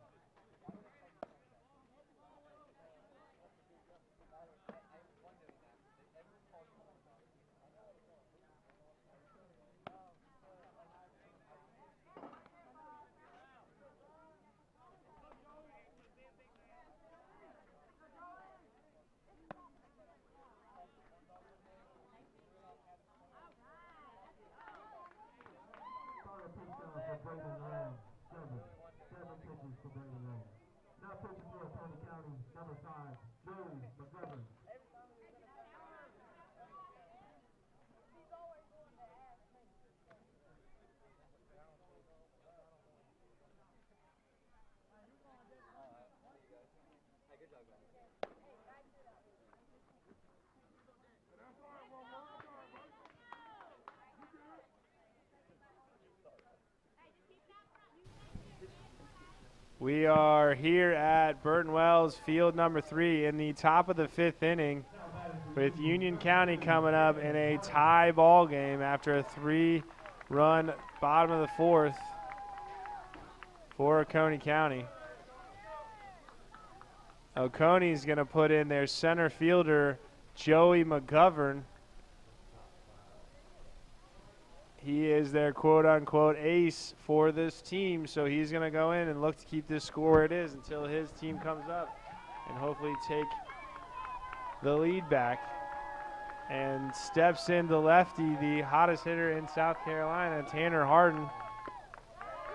For Braden Lamb, 7 pitches for Braden Lamb. Now pitching for Oconee County, number 5, Joey McGovern. We are here at Burton Wells, field number 3, in the top of the 5th inning, with Union County coming up in a tie ball game after a 3-run bottom of the 4th for Oconee County. Oconee's going to put in their center fielder, Joey McGovern. He is their quote-unquote ace for this team, so he's going to go in and look to keep this score where it is until his team comes up and hopefully take the lead back. And steps in the lefty, the hottest hitter in South Carolina, Tanner Harden.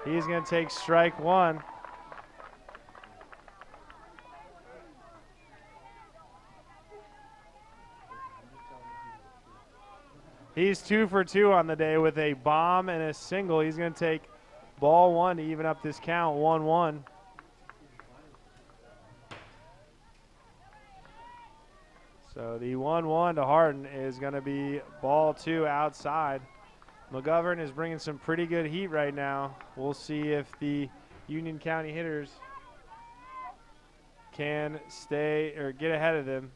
He's going to take strike 1. He's 2 for 2 on the day with a bomb and a single. He's going to take ball 1 to even up this count, 1-1. So the 1-1 to Harden is going to be ball 2 outside. McGovern is bringing some pretty good heat right now. We'll see if the Union County hitters can stay or get ahead of them.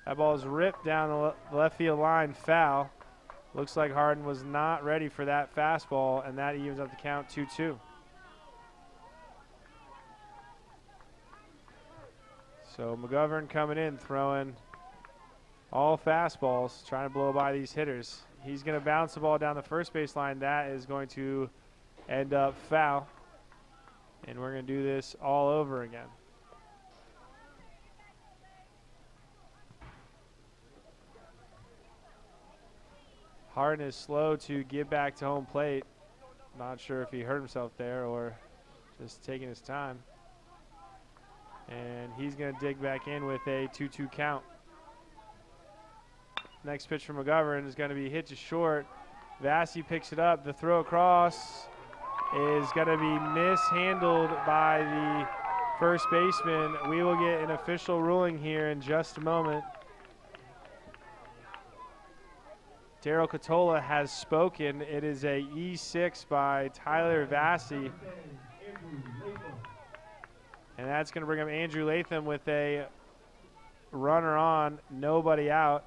That ball is ripped down the left field line, foul. Looks like Harden was not ready for that fastball, and that evens up the count 2-2. So McGovern coming in, throwing all fastballs, trying to blow by these hitters. He's going to bounce the ball down the first base line. That is going to end up foul. And we're going to do this all over again. Harden is slow to get back to home plate. Not sure if he hurt himself there or just taking his time. And he's going to dig back in with a 2-2 count. Next pitch from McGovern is going to be hit to short. Vassy picks it up. The throw across is going to be mishandled by the first baseman. We will get an official ruling here in just a moment. Daryl Catola has spoken. It is a E6 by Tyler Vassy. And that's going to bring up Andrew Latham with a runner on, nobody out.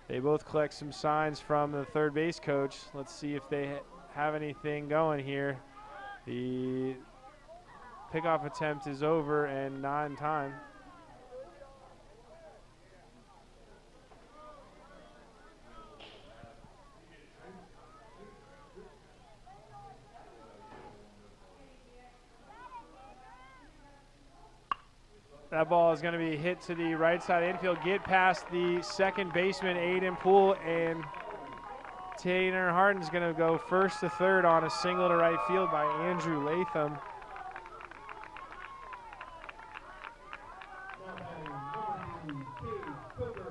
They both collect some signs from the third base coach. Let's see if they have anything going here. The pickoff attempt is over and not in time. That ball is going to be hit to the right side infield, get past the second baseman, Aiden Poole, and Tanner Harden's going to go first to third on a single to right field by Andrew Latham.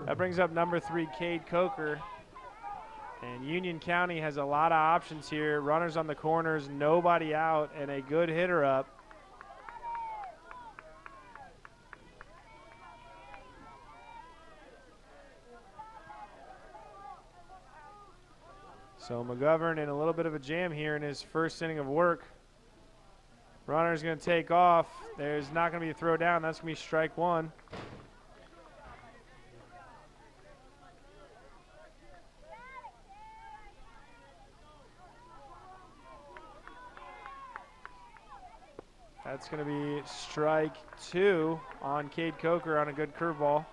That brings up number 3, Cade Coker. And Union County has a lot of options here. Runners on the corners, nobody out, and a good hitter up. So McGovern in a little bit of a jam here in his first inning of work. Runner's going to take off. There's not going to be a throw down. That's going to be strike one. That's going to be strike two on Cade Coker on a good curveball.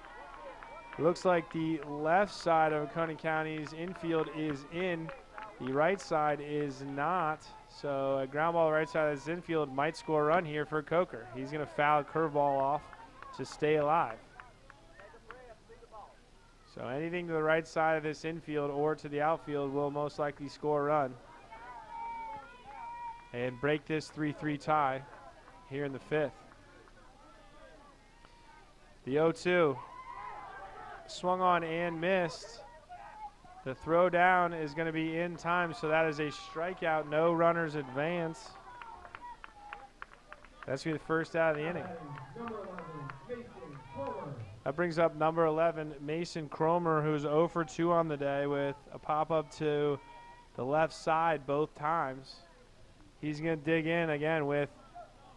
It looks like the left side of Oconee County's infield is in. The right side is not. So a ground ball right side of this infield might score a run here for Coker. He's going to foul a curveball off to stay alive. So anything to the right side of this infield or to the outfield will most likely score a run and break this 3-3 tie here in the fifth. The 0-2 swung on and missed. The throw down is going to be in time, so that is a strikeout. No runners advance. That's going to be the first out of the inning. That brings up number 11, Mason Cromer, who's 0 for 2 on the day with a pop-up to the left side both times. He's going to dig in again with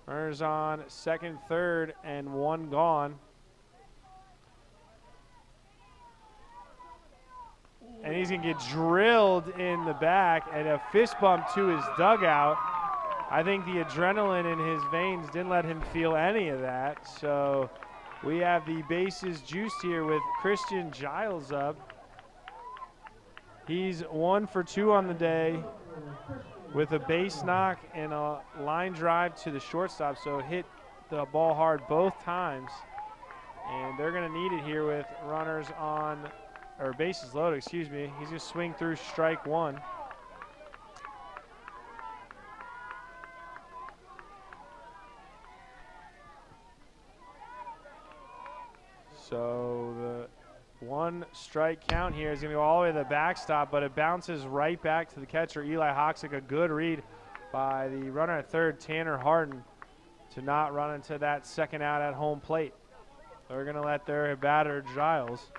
runners on second, third, and one gone. And he's going to get drilled in the back and a fist bump to his dugout. I think the adrenaline in his veins didn't let him feel any of that. So we have the bases juiced here with Christian Giles up. He's 1 for 2 on the day with a base knock and a line drive to the shortstop. So hit the ball hard both times. And they're going to need it here with runners on, or bases loaded, excuse me. He's going to swing through strike one. So the one strike count here is going to go all the way to the backstop, but it bounces right back to the catcher, Eli Hoxick. A good read by the runner at third, Tanner Harden, to not run into that second out at home plate. They're going to let their batter, Giles,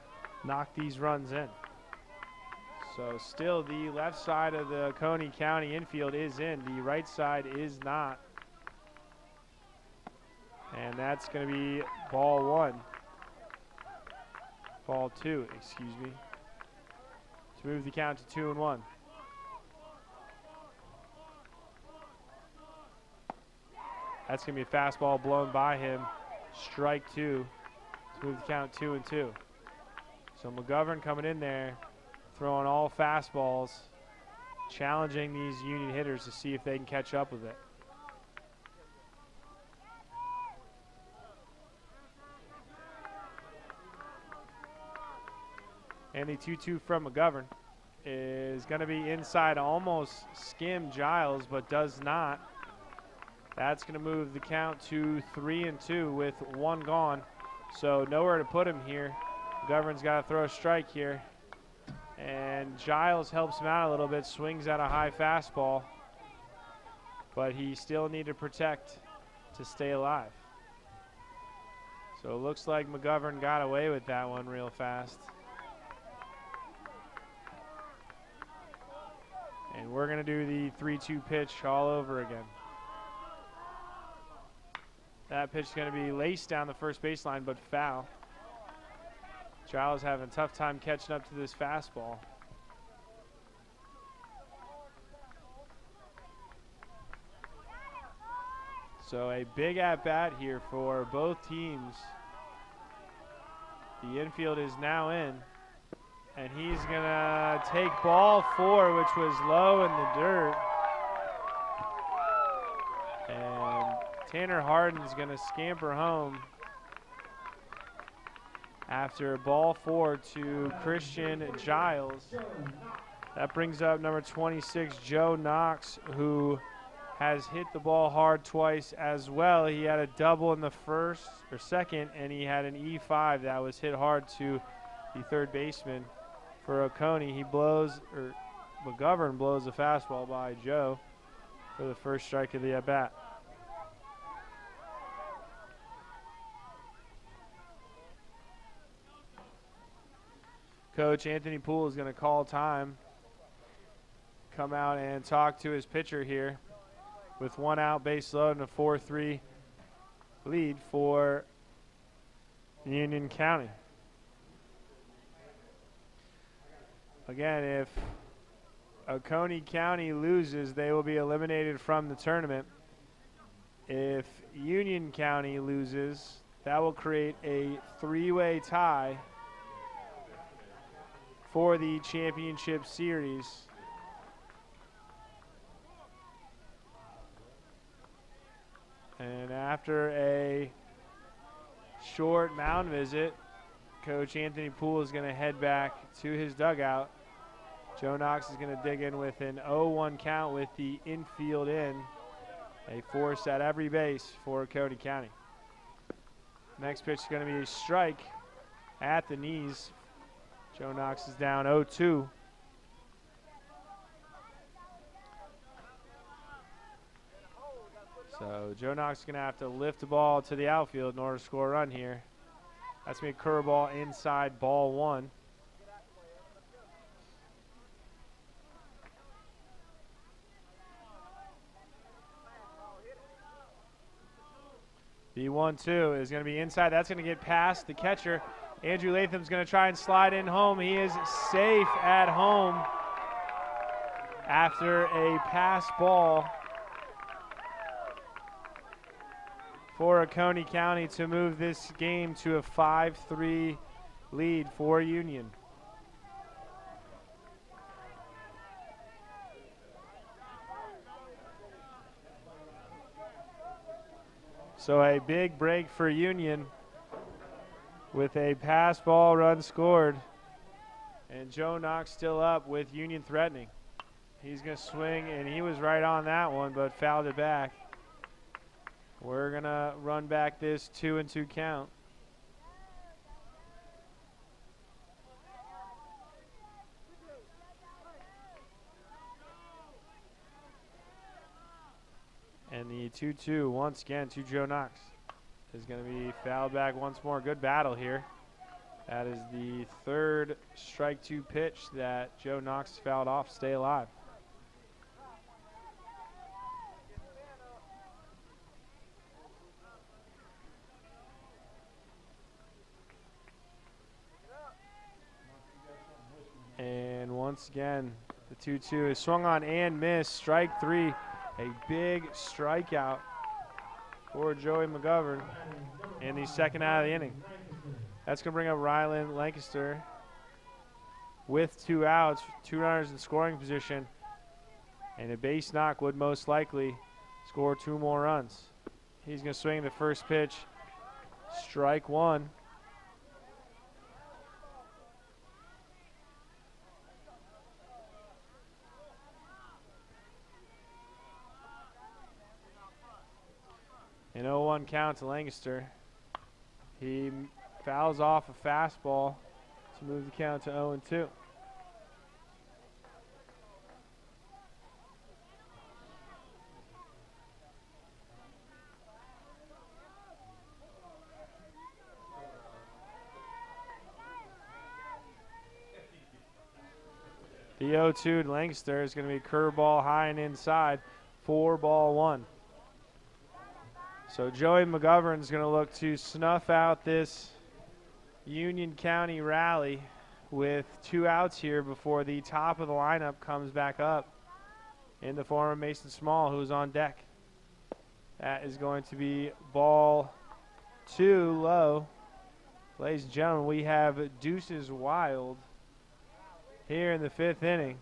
knock these runs in. So still the left side of the Oconee County infield is in. The right side is not. And that's going to be ball one. Ball two, excuse me. To move the count to 2-1. That's going to be a fastball blown by him. Strike two to move the count 2-2. So McGovern coming in there, throwing all fastballs, challenging these Union hitters to see if they can catch up with it. And the 2-2 from McGovern is going to be inside, almost skim Giles, but does not. That's going to move the count to 3-2 with one gone. So nowhere to put him here. McGovern's got to throw a strike here. And Giles helps him out a little bit, swings at a high fastball. but he still needed to protect to stay alive. So it looks like McGovern got away with that one real fast. And we're going to do the 3-2 pitch all over again. That pitch is going to be laced down the first baseline, but foul. Giles having a tough time catching up to this fastball. So a big at-bat here for both teams. The infield is now in, and he's going to take ball 4, which was low in the dirt. And Tanner Harden's going to scamper home after ball 4 to Christian Giles. That brings up number 26, Joe Knox, who has hit the ball hard twice as well. He had a double in the first or second, and he had an E5 that was hit hard to the third baseman for Oconee. McGovern blows a fastball by Joe for the first strike of the at-bat. Coach Anthony Poole is going to call time, come out and talk to his pitcher here with 1 out, base loaded, and a 4-3 lead for Union County. Again, if Oconee County loses, they will be eliminated from the tournament. If Union County loses, that will create a 3-way tie for the championship series. And after a short mound visit, Coach Anthony Poole is going to head back to his dugout. Joe Knox is going to dig in with an 0-1 count with the infield in. A force at every base for Oconee County. Next pitch is going to be a strike at the knees. Joe Knox is down 0-2. So Joe Knox is going to have to lift the ball to the outfield in order to score a run here. That's going to be a curveball inside, ball 1. The 1-2 is going to be inside. That's going to get past the catcher. Andrew Latham's going to try and slide in home. He is safe at home after a pass ball for Oconee County to move this game to a 5-3 lead for Union. So a big break for Union with a pass ball run scored. And Joe Knox still up with Union threatening. He's going to swing, and he was right on that one, but fouled it back. We're going to run back this 2-2 count. And the 2-2 once again to Joe Knox is going to be fouled back once more. Good battle here. That is the third strike 2 pitch that Joe Knox fouled off. Stay alive. And once again, the 2-2 is swung on and missed. Strike 3, a big strikeout for Joey McGovern in the second out of the inning. That's going to bring up Rylan Lancaster with 2 outs, 2 runners in scoring position, and a base knock would most likely score 2 more runs. He's going to swing the first pitch, strike 1. An 0-1 count to Lancaster. He fouls off a fastball to move the count to 0-2. The 0-2 Lancaster is going to be curveball high and inside, 4-1. So Joey McGovern's going to look to snuff out this Union County rally with 2 outs here before the top of the lineup comes back up in the form of Mason Small, who's on deck. That is going to be ball 2 low. Ladies and gentlemen, we have deuces wild here in the 5th inning.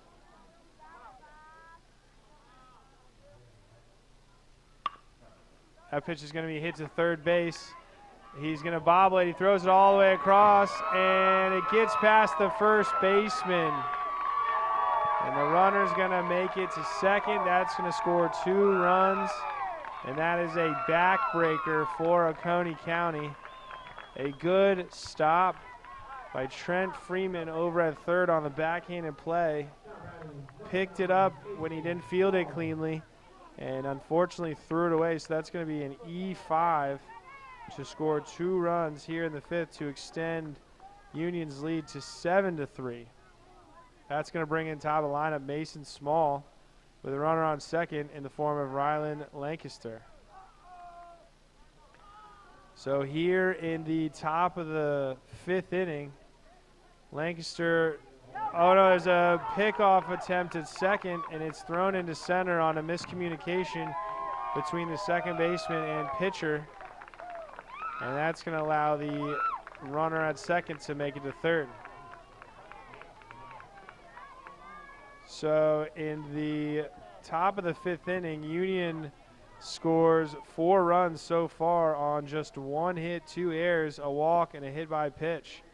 That pitch is going to be hit to third base. He's going to bobble it. He throws it all the way across, and it gets past the first baseman. And the runner's going to make it to second. That's going to score 2 runs, and that is a backbreaker for Oconee County. A good stop by Trent Freeman over at third on the backhanded play. Picked it up when he didn't field it cleanly, and unfortunately threw it away. So that's going to be an E5 to score 2 runs here in the 5th to extend Union's lead to 7-3. That's going to bring in top of the lineup Mason Small with a runner on second in the form of Rylan Lancaster. So here in the top of the 5th inning, Lancaster, oh no, there's a pickoff attempt at second, and it's thrown into center on a miscommunication between the second baseman and pitcher. And that's going to allow the runner at second to make it to third. So in the top of the 5th inning, Union scores 4 runs so far on just 1 hit, 2 errors, a walk, and a hit by pitch.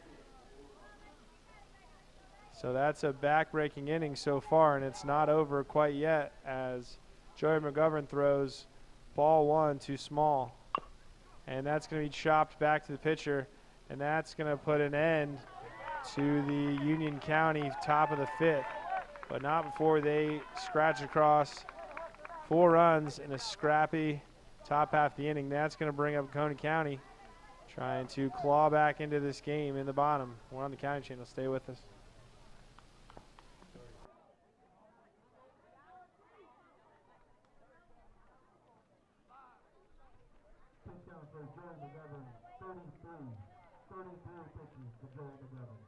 So that's a back-breaking inning so far, and it's not over quite yet as Joey McGovern throws ball 1 to Small. And that's going to be chopped back to the pitcher, and that's going to put an end to the Union County top of the 5th, but not before they scratch across 4 runs in a scrappy top half of the inning. That's going to bring up Oconee County trying to claw back into this game in the bottom. We're on the County Channel. Stay with us. For Joey McGovern, 33 pitches for Joey McGovern.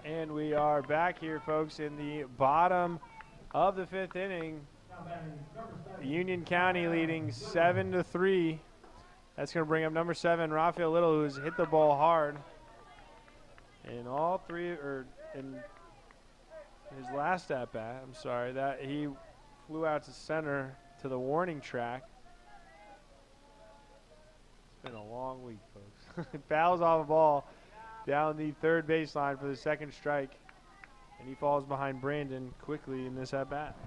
And we are back here, folks, in the bottom of the 5th inning. Union County leading 7-3. That's going to bring up number 7, Raphael Little, who's hit the ball hard. In all 3, or in his last at bat, I'm sorry, that he flew out to center to the warning track. It's been a long week, folks. It fouls off a ball down the third baseline for the second strike, and he falls behind Brandon quickly in this at-bat.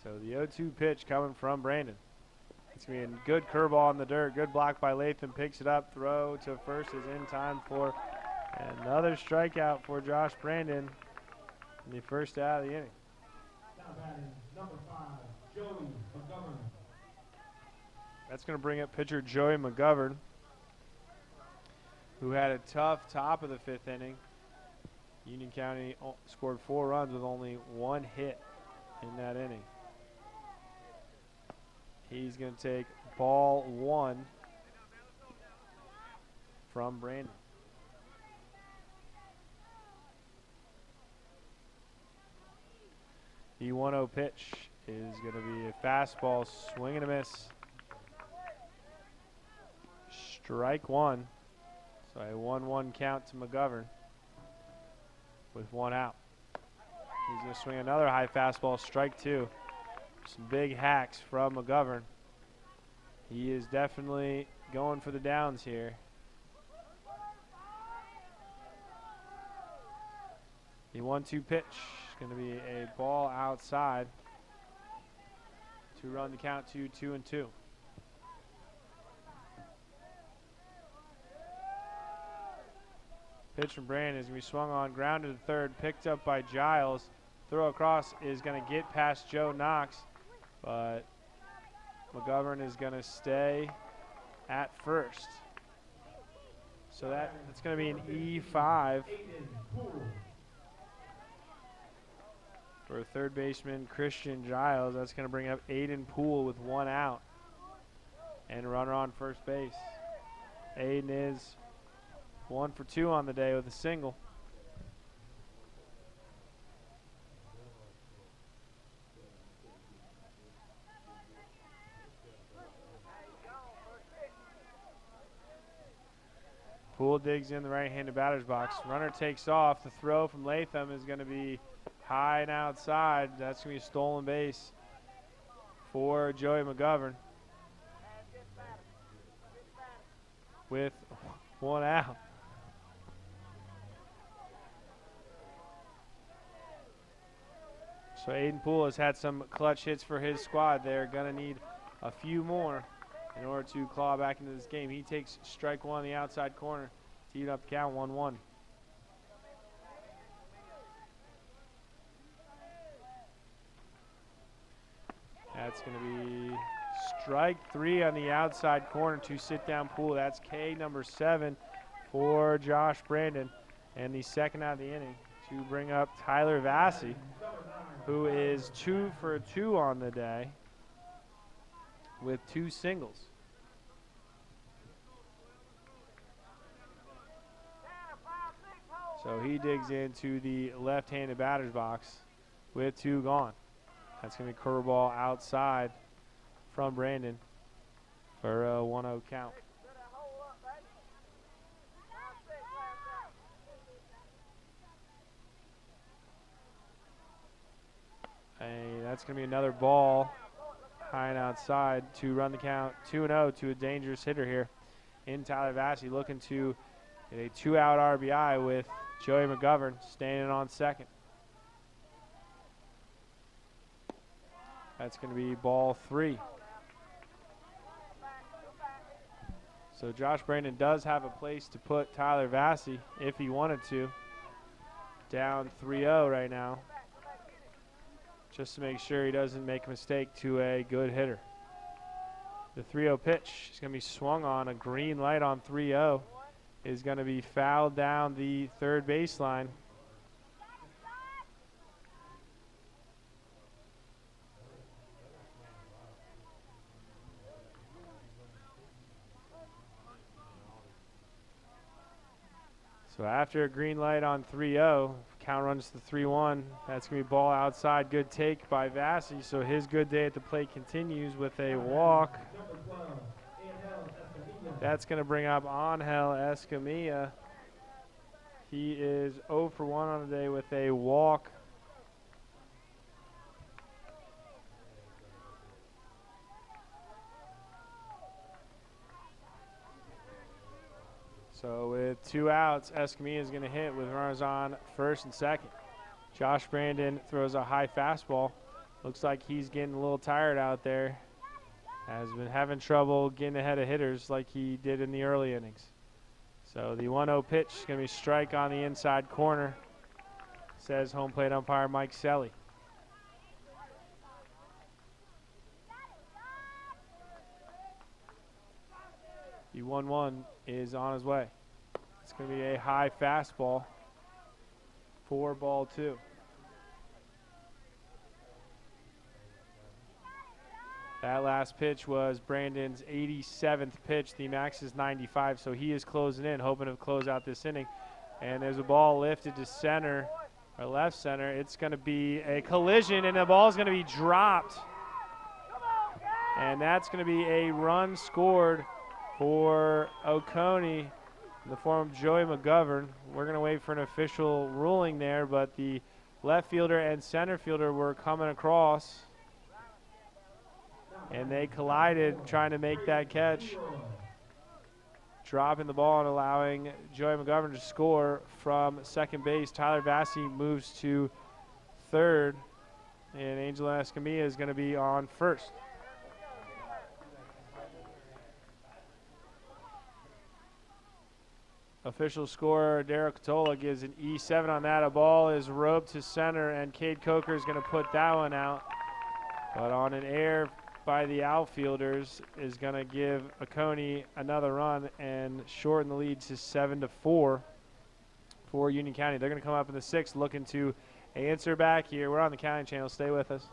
So the 0-2 pitch coming from Brandon. It's going to be a good curveball in the dirt. Good block by Latham. Picks it up. Throw to first is in time for another strikeout for Josh Brandon in the first out of the inning. Now batting number 5, Joey McGovern. That's going to bring up pitcher Joey McGovern, who had a tough top of the 5th inning. Union County scored 4 runs with only 1 hit in that inning. He's going to take ball 1 from Brandon. The 1-0 pitch is going to be a fastball, swing and a miss. Strike 1. So a 1-1 count to McGovern with 1 out. He's going to swing another high fastball, strike 2. Some big hacks from McGovern. He is definitely going for the downs here. The 1-2 pitch is going to be a ball outside to run the count to 2-2. Pitch from Brandon is going to be swung on, grounded to third, picked up by Giles. Throw across is going to get past Joe Knox, but McGovern is going to stay at first. So that's going to be an E5 for third baseman Christian Giles. That's going to bring up Aiden Poole with 1 out and a runner on first base. Aiden is 1 for 2 on the day with a single. Poole digs in the right-handed batter's box. Runner takes off. The throw from Latham is going to be high and outside. That's going to be a stolen base for Joey McGovern with 1 out. So Aiden Poole has had some clutch hits for his squad. They're going to need a few more in order to claw back into this game. He takes strike 1 on the outside corner to even up the count 1-1. That's going to be strike 3 on the outside corner to sit down Poole. That's K number 7 for Josh Brandon. And the second out of the inning to bring up Tyler Vassy, who is 2 for 2 on the day with 2 singles. So he digs into the left-handed batter's box with 2 gone. That's going to be curveball outside from Brandon for a 1-0 count. And that's going to be another ball high and outside to run the count 2-0 to a dangerous hitter here in Tyler Vassy, looking to get a 2-out RBI with Joey McGovern standing on second. That's going to be ball 3. So Josh Brandon does have a place to put Tyler Vassy if he wanted to. Down 3-0 right now, just to make sure he doesn't make a mistake to a good hitter. The 3-0 pitch is going to be swung on. A green light on 3-0 is going to be fouled down the third baseline. So after a green light on 3-0, count runs to 3-1. That's going to be ball outside. Good take by Vassy. So his good day at the plate continues with a walk. That's going to bring up Angel Escamilla. He is 0 for 1 on the day with a walk. So with 2 outs, Escamilla is going to hit with runners on first and second. Josh Brandon throws a high fastball. Looks like he's getting a little tired out there. Has been having trouble getting ahead of hitters like he did in the early innings. So the 1-0 pitch is going to be strike on the inside corner, says home plate umpire Mike Selly. The 1-1 is on his way. It's going to be a high fastball for ball 2. That last pitch was Brandon's 87th pitch. The max is 95, so he is closing in, hoping to close out this inning. And there's a ball lifted to center, or left center. It's going to be a collision, and the ball is going to be dropped. And that's going to be a run scored for Oconee in the form of Joey McGovern. We're going to wait for an official ruling there, but the left fielder and center fielder were coming across, and they collided trying to make that catch, dropping the ball and allowing Joey McGovern to score from second base. Tyler Vassy moves to third, and Angel Escamilla is going to be on first. Official scorer Derek Tola gives an E7 on that. A ball is roped to center, and Cade Coker is going to put that one out. But on an error by the outfielders is going to give Oconee another run and shorten the lead to 7-4 for Union County. They're going to come up in the sixth looking to answer back here. We're on the County Channel. Stay with us.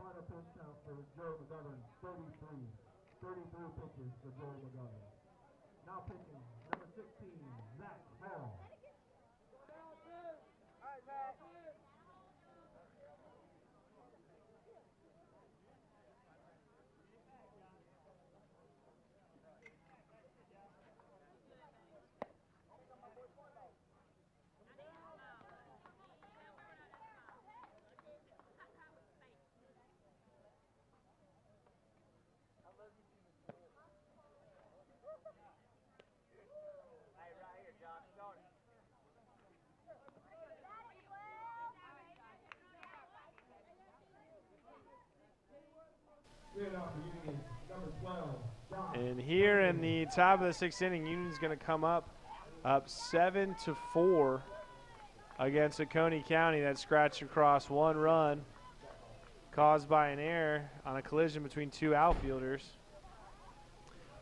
Final pitch count for Joey McGovern, 33. 33 pitches for Joey McGovern. Now pitching, number 16, Zach Hall. And here in the top of the sixth inning, Union's going to come up 7-4 against Oconee County. That scratched across one run caused by an error on a collision between two outfielders.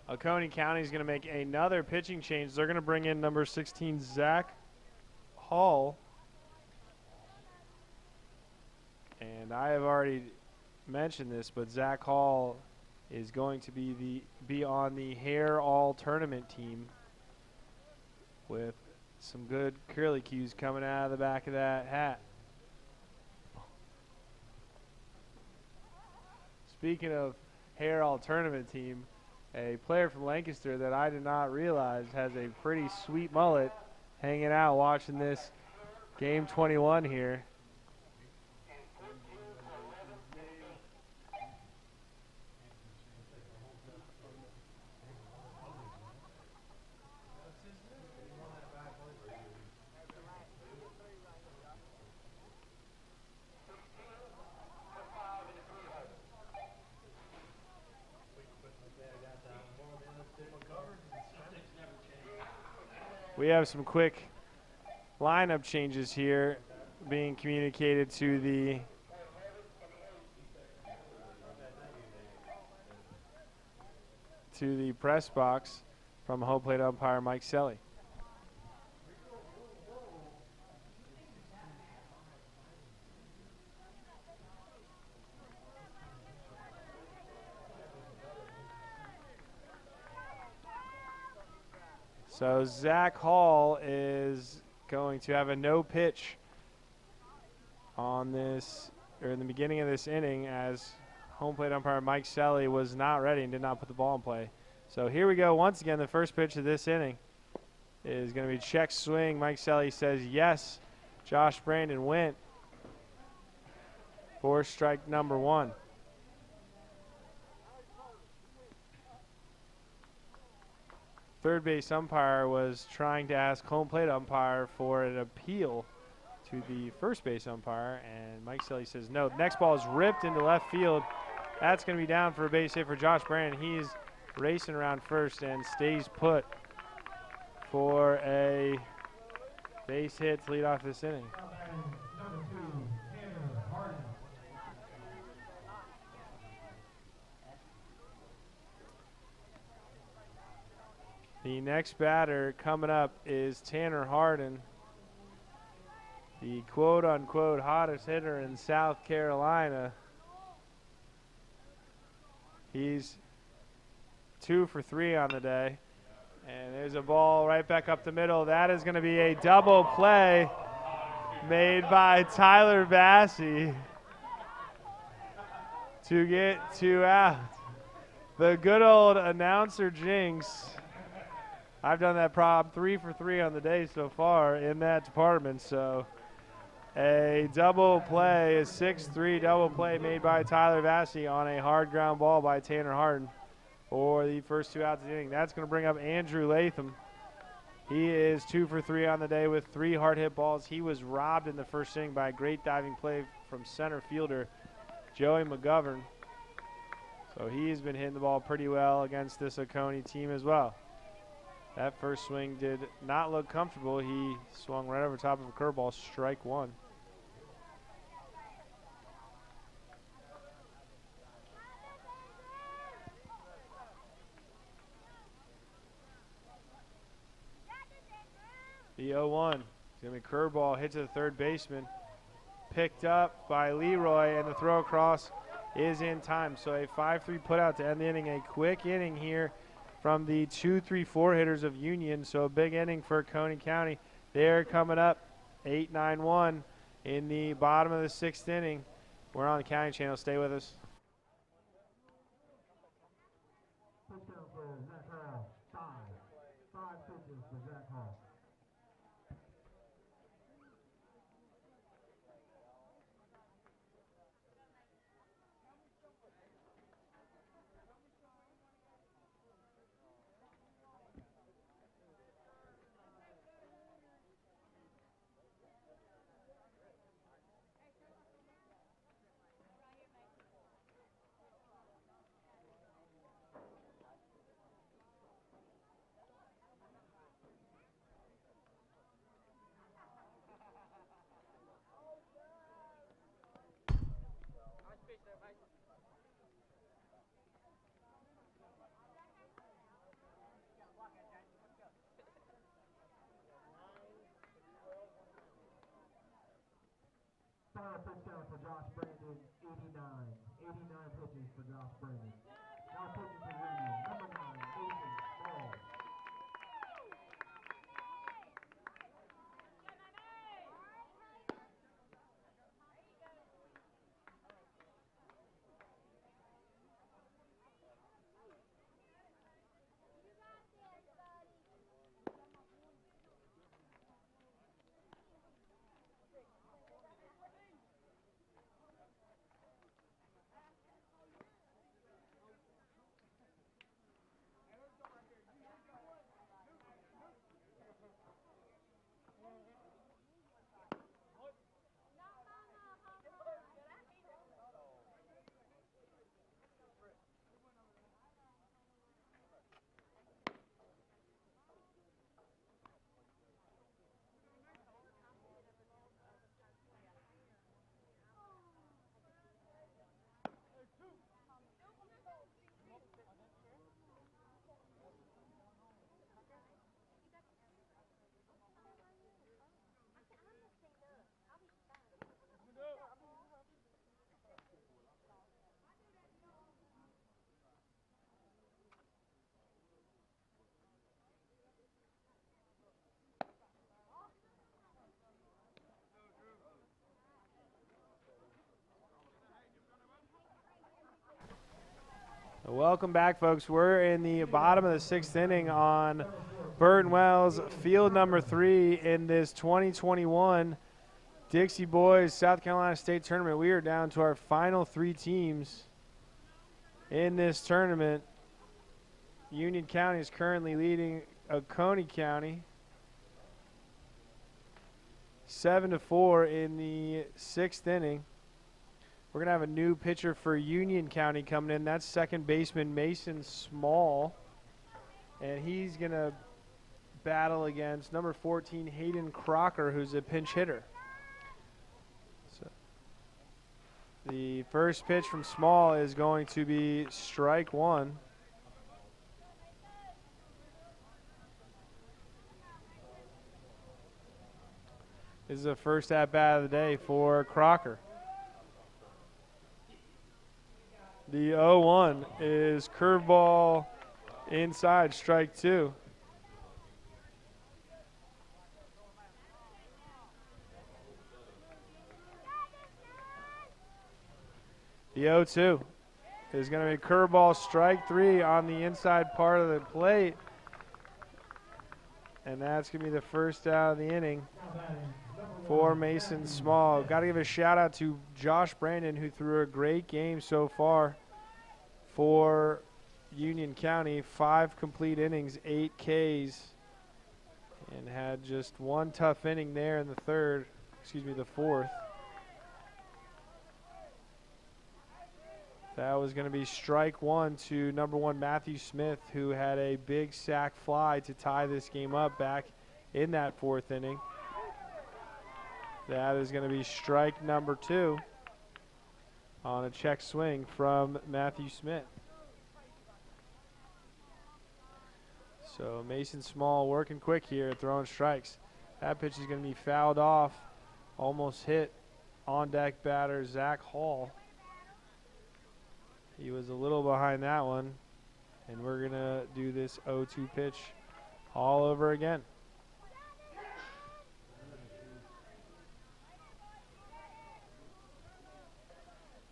Oconee County is going to make another pitching change. They're going to bring in number 16, Zach Hall. And I have already mentioned this, but Zach Hall is going to be on the Hair All Tournament team with some good curly cues coming out of the back of that hat. Speaking of Hair All Tournament team, a player from Lancaster that I did not realize has a pretty sweet mullet hanging out watching this game 21 here. We have some quick lineup changes here being communicated to the press box from home plate umpire Mike Selly. So Zach Hall is going to have a no pitch on this, or in the beginning of this inning, as home plate umpire Mike Selly was not ready and did not put the ball in play. So here we go once again, the first pitch of this inning. is going to be check swing. Mike Selly says yes. Josh Brandon went for strike number 1. Third base umpire was trying to ask home plate umpire for an appeal to the first base umpire, and Mike Selly says no. Next ball is ripped into left field. That's going to be down for a base hit for Josh Brandon. He's racing around first and stays put for a base hit to lead off this inning. The next batter coming up is Tanner Hardin, the quote-unquote hottest hitter in South Carolina. He's 2 for 3 on the day. And there's a ball right back up the middle. That is going to be a double play made by Tyler Bassey to get 2 out. The good old announcer jinx. I've done that prop 3 for 3 on the day so far in that department. So a double play, a 6-3 double play made by Tyler Bassey on a hard ground ball by Tanner Hardin for the first 2 outs of the inning. That's going to bring up Andrew Latham. He is 2 for 3 on the day with 3 hard hit balls. He was robbed in the first inning by a great diving play from center fielder Joey McGovern. So he's been hitting the ball pretty well against this Oconee team as well. That first swing did not look comfortable. He swung right over top of a curveball, strike 1. The 0-1 is going to be curveball, hit to the third baseman. Picked up by Leroy, and the throw across is in time. So a 5-3 putout to end the inning. A quick inning here from the 2-3-4 hitters of Union. So a big inning for Oconee County. They're coming up 8-9-1 in the bottom of the 6th inning. We're on the County Channel. Stay with us. Touchdown for Zach Hall. 5 pitches for Zach Hall. Final touchdown for Josh Brandon, 89. 89 pitches for Josh Brandon. Now pitching for Union, number 9, Ethan Small. Welcome back, folks. We're in the bottom of the 6th inning on Burton Wells, field number 3 in this 2021 Dixie Boys South Carolina State Tournament. We are down to our final 3 teams in this tournament. Union County is currently leading Oconee County 7-4 in the 6th inning. We're going to have a new pitcher for Union County coming in. That's second baseman Mason Small. And he's going to battle against number 14, Hayden Crocker, who's a pinch hitter. So the first pitch from Small is going to be strike 1. This is the first at-bat of the day for Crocker. The 0-1 is curveball inside, strike 2. The 0-2 is going to be curveball, strike 3 on the inside part of the plate. And that's going to be the first out of the inning for Mason Small. Got to give a shout out to Josh Brandon, who threw a great game so far for Union County. 5 complete innings, 8 Ks, and had just one tough inning there in the the 4th. That was going to be strike 1 to number 1 Matthew Smith, who had a big sac fly to tie this game up back in that 4th inning. That is going to be strike number 2 on a check swing from Matthew Smith. So Mason Small working quick here, throwing strikes. That pitch is going to be fouled off, almost hit on deck batter Zach Hall. He was a little behind that one, and we're going to do this 0-2 pitch all over again.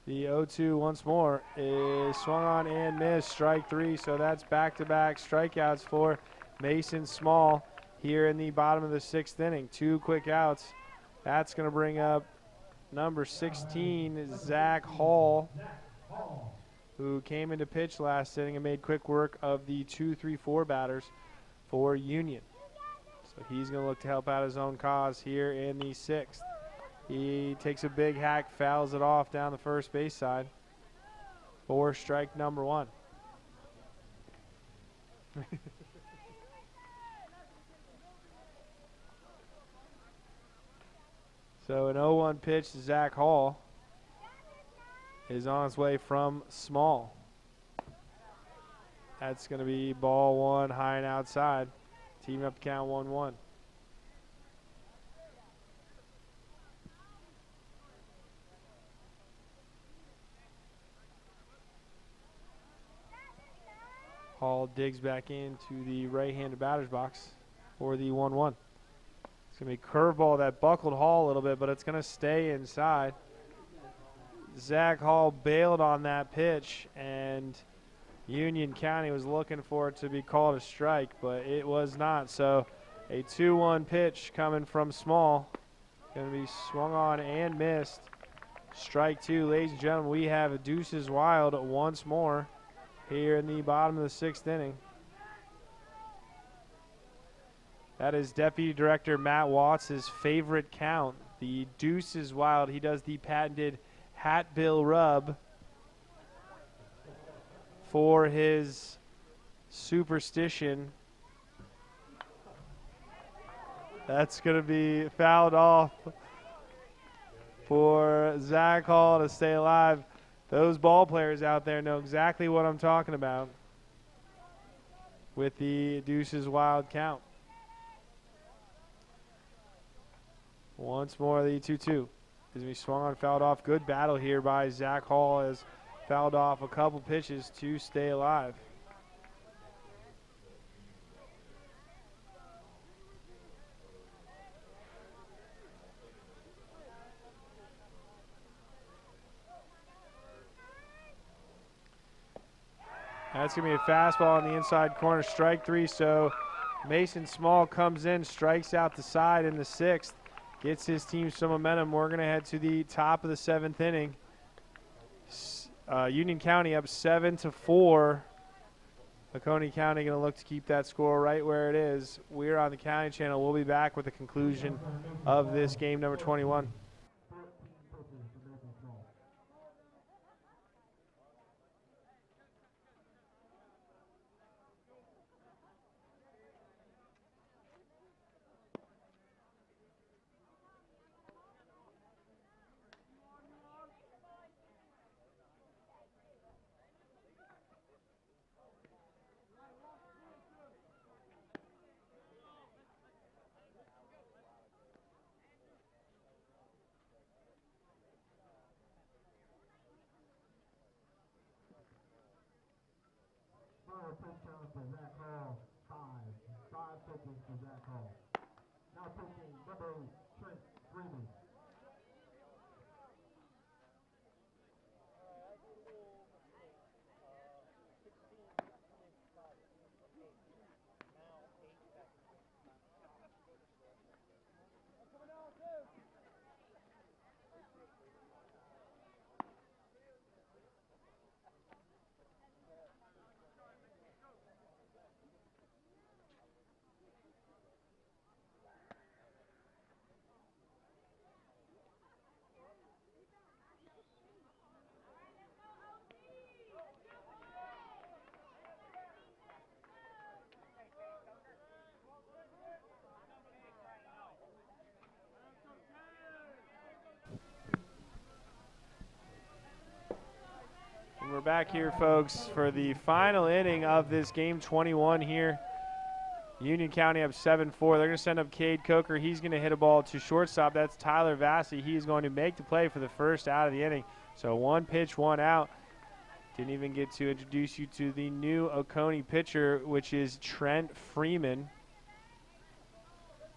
The 0-2 once more is swung on and missed, strike 3. So that's back-to-back strikeouts for Mason Small here in the bottom of the 6th inning. 2 quick outs. That's going to bring up number 16, Zach Hall, who came into pitch last inning and made quick work of the 2-3-4 batters for Union. So he's going to look to help out his own cause here in the 6th. He takes a big hack, fouls it off down the first base side for strike number 1. So an 0-1 pitch to Zach Hall is on its way from Small. That's going to be ball 1, high and outside. Team up to count 1-1. Hall digs back into the right-handed batter's box for the 1-1. It's going to be a curveball that buckled Hall a little bit, but it's going to stay inside. Zach Hall bailed on that pitch, and Union County was looking for it to be called a strike, but it was not. So a 2-1 pitch coming from Small. Going to be swung on and missed. Strike 2. Ladies and gentlemen, we have a Deuces Wild once more here in the bottom of the 6th inning. That is Deputy Director Matt Watts' favorite count. The Deuces Wild. He does the patented hat bill rub for his superstition. That's going to be fouled off for Zach Hall to stay alive. Those ball players out there know exactly what I'm talking about with the Deuces Wild count. Once more, the 2-2 is going to be swung on, fouled off. Good battle here by Zach Hall, as fouled off a couple pitches to stay alive. That's going to be a fastball on the inside corner, strike 3. So Mason Small comes in, strikes out the side in the 6th, gets his team some momentum. We're going to head to the top of the 7th inning. Union County up 7-4. Oconee County going to look to keep that score right where it is. We're on the County Channel. We'll be back with the conclusion of this game number 21. Pitch count for Zach Hall, 5. 5 pitches for Zach Hall. Now pitching number 8, Trent Freeman. And we're back here, folks, for the final inning of this game 21 here. Union County up 7-4. They're going to send up Cade Coker. He's going to hit a ball to shortstop. That's Tyler Vassy. He's going to make the play for the first out of the inning. So 1 pitch, 1 out. Didn't even get to introduce you to the new Oconee pitcher, which is Trent Freeman.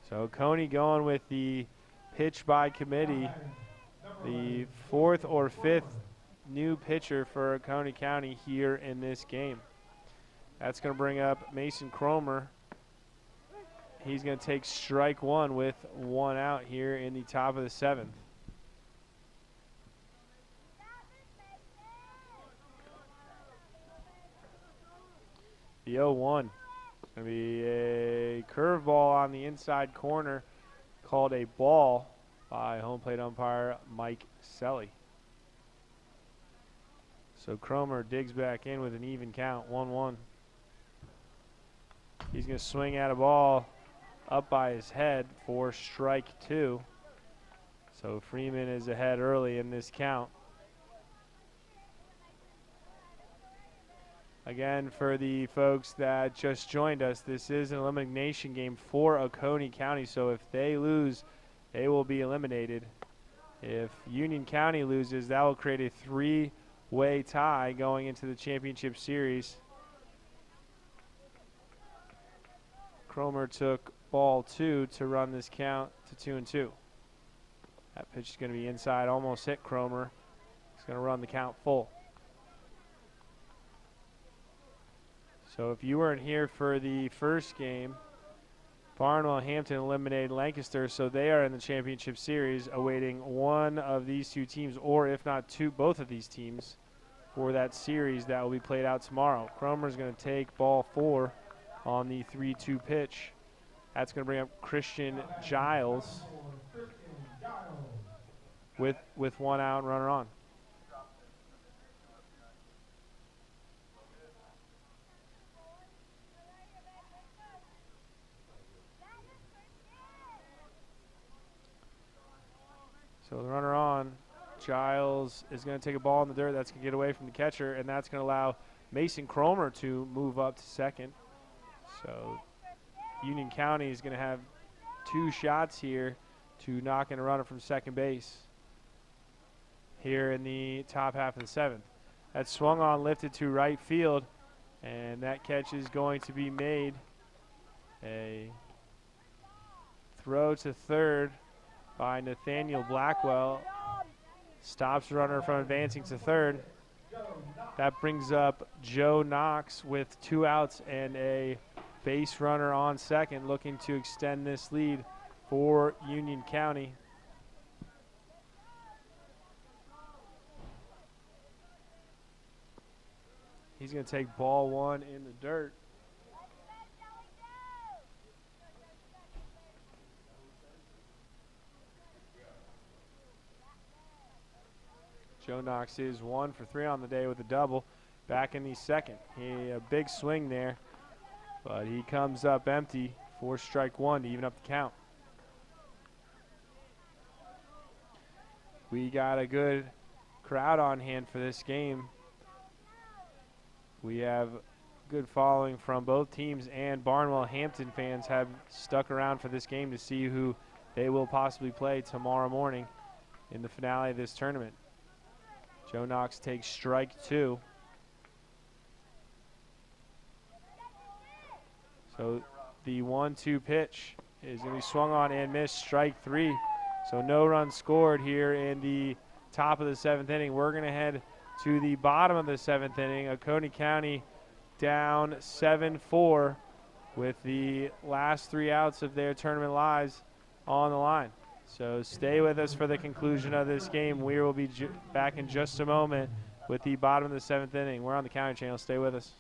So Oconee going with the pitch by committee, the 4th or 5th new pitcher for Oconee County here in this game. That's going to bring up Mason Cromer. He's going to take strike 1 with 1 out here in the top of the 7th. The 0-1 is going to be a curveball on the inside corner, called a ball by home plate umpire Mike Selly. So Cromer digs back in with an even count, 1-1. He's going to swing at a ball up by his head for strike 2. So Freeman is ahead early in this count. Again, for the folks that just joined us, this is an elimination game for Oconee County. So if they lose, they will be eliminated. If Union County loses, that will create a 3-way tie going into the championship series. Cromer took ball 2 to run this count to 2-2. That pitch is going to be inside, almost hit Cromer. He's going to run the count full. So if you weren't here for the first game, Barnwell Hampton eliminated Lancaster, so they are in the championship series, awaiting one of these two teams, or if not both of these teams, for that series that will be played out tomorrow. Cromer's going to take ball 4 on the 3-2 pitch. That's going to bring up Christian Giles with 1 out and runner on. So the runner on, Giles is going to take a ball in the dirt. That's going to get away from the catcher, and that's going to allow Mason Cromer to move up to second. So Union County is going to have 2 shots here to knock in a runner from second base here in the top half of the 7th. That swung on, lifted to right field, and that catch is going to be made. A throw to third by Nathaniel Blackwell. Stops the runner from advancing to third. That brings up Joe Knox with 2 outs and a base runner on second, looking to extend this lead for Union County. He's going to take ball one in the dirt. Joe Knox is 1 for 3 on the day with a double. Back in the second. A big swing there, but he comes up empty for strike one to even up the count. We got a good crowd on hand for this game. We have good following from both teams, and Barnwell Hampton fans have stuck around for this game to see who they will possibly play tomorrow morning in the finale of this tournament. Joe Knox takes strike two. So the 1-2 pitch is going to be swung on and missed, strike three. So no runs scored here in the top of the seventh inning. We're going to head to the bottom of the seventh inning. Oconee County down 7-4 with the last 3 outs of their tournament lives on the line. So stay with us for the conclusion of this game. We will be back in just a moment with the bottom of the seventh inning. We're on the County Channel. Stay with us.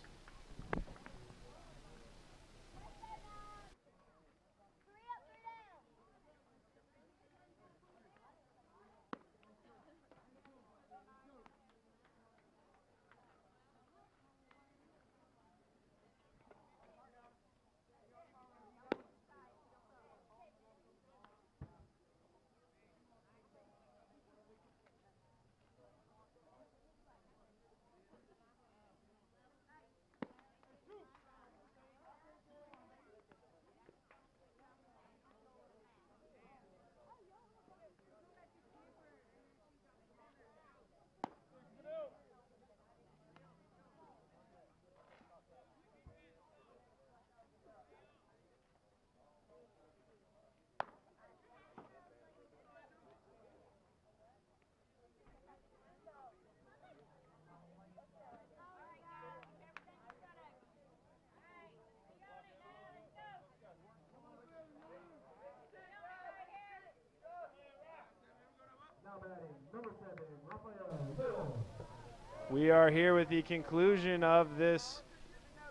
We are here with the conclusion of this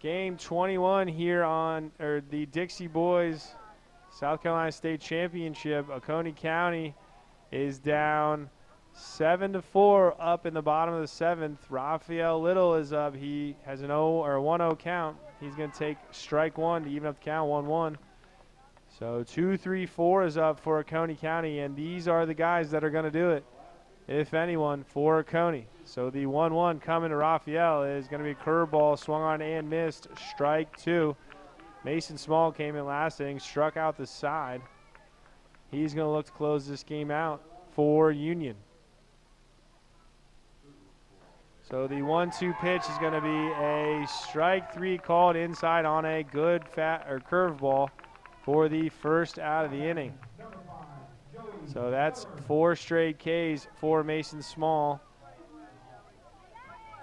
game 21 here on the Dixie Boys South Carolina State Championship. Oconee County is down 7-4 up in the bottom of the seventh. Raphael Little is up. He has an 1-0 count. He's going to take strike one to even up the count, 1-1. So 2-3-4 is up for Oconee County, and these are the guys that are going to do it, if anyone, for Oconee. So the 1-1 coming to Raphael is going to be a curveball swung on and missed, strike two. Mason Small came in last inning, struck out the side. He's going to look to close this game out for Union. So the 1-2 pitch is going to be a strike three called inside on a good curveball for the first out of the inning. So that's 4 straight Ks for Mason Small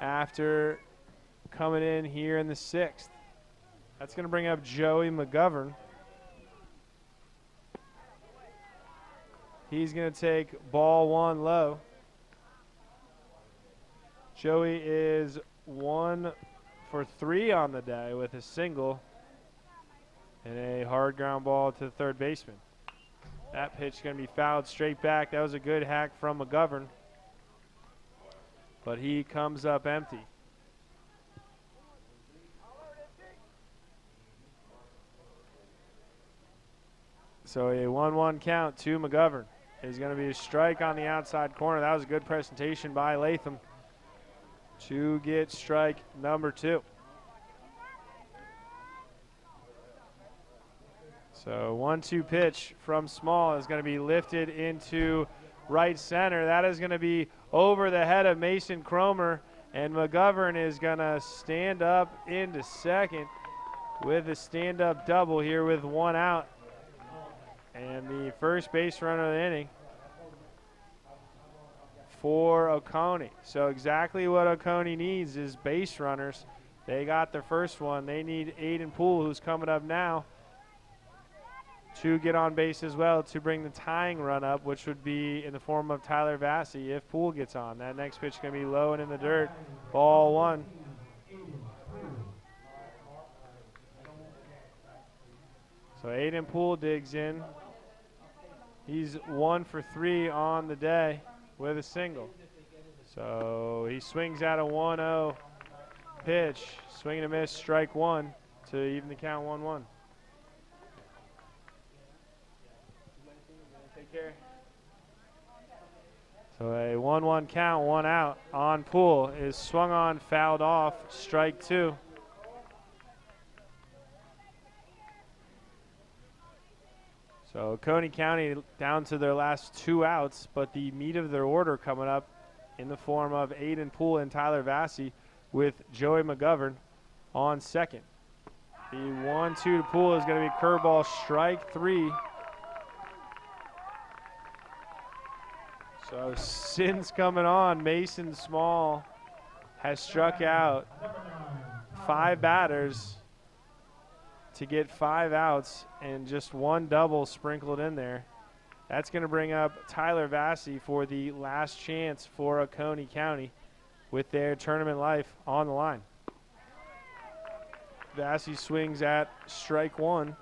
after coming in here in the sixth. That's going to bring up Joey McGovern. He's going to take ball one low. Joey is 1 for 3 on the day with a single and a hard ground ball to the third baseman. That pitch is going to be fouled straight back. That was a good hack from McGovern, but he comes up empty. So a 1-1 count to McGovern is going to be a strike on the outside corner. That was a good presentation by Latham to get strike number 2. So 1-2 pitch from Small is going to be lifted into right center. That is going to be over the head of Mason Cromer, and McGovern is going to stand up into second with a stand-up double here with 1 out. And the first base runner of the inning for Oconee. So exactly what Oconee needs is base runners They got their first one. They need Aiden Poole, who's coming up now, to get on base as well to bring the tying run up, which would be in the form of Tyler Vassy if Poole gets on. That next pitch is going to be low and in the dirt. Ball one. So Aiden Poole digs in. He's 1 for 3 on the day with a single. So he swings out a 1-0 pitch. Swing and a miss, strike one to even the count 1-1. Take care. So a 1-1 count, 1 out on Poole is swung on, fouled off, strike two. So Oconee County down to their last 2 outs, but the meat of their order coming up in the form of Aiden Poole and Tyler Vassy with Joey McGovern on second. The 1-2 to Poole is going to be curveball, strike three. So since coming on, Mason Small has struck out 5 batters to get 5 outs and just 1 double sprinkled in there. That's going to bring up Tyler Vassy for the last chance for Oconee County with their tournament life on the line. Vassy swings at strike one.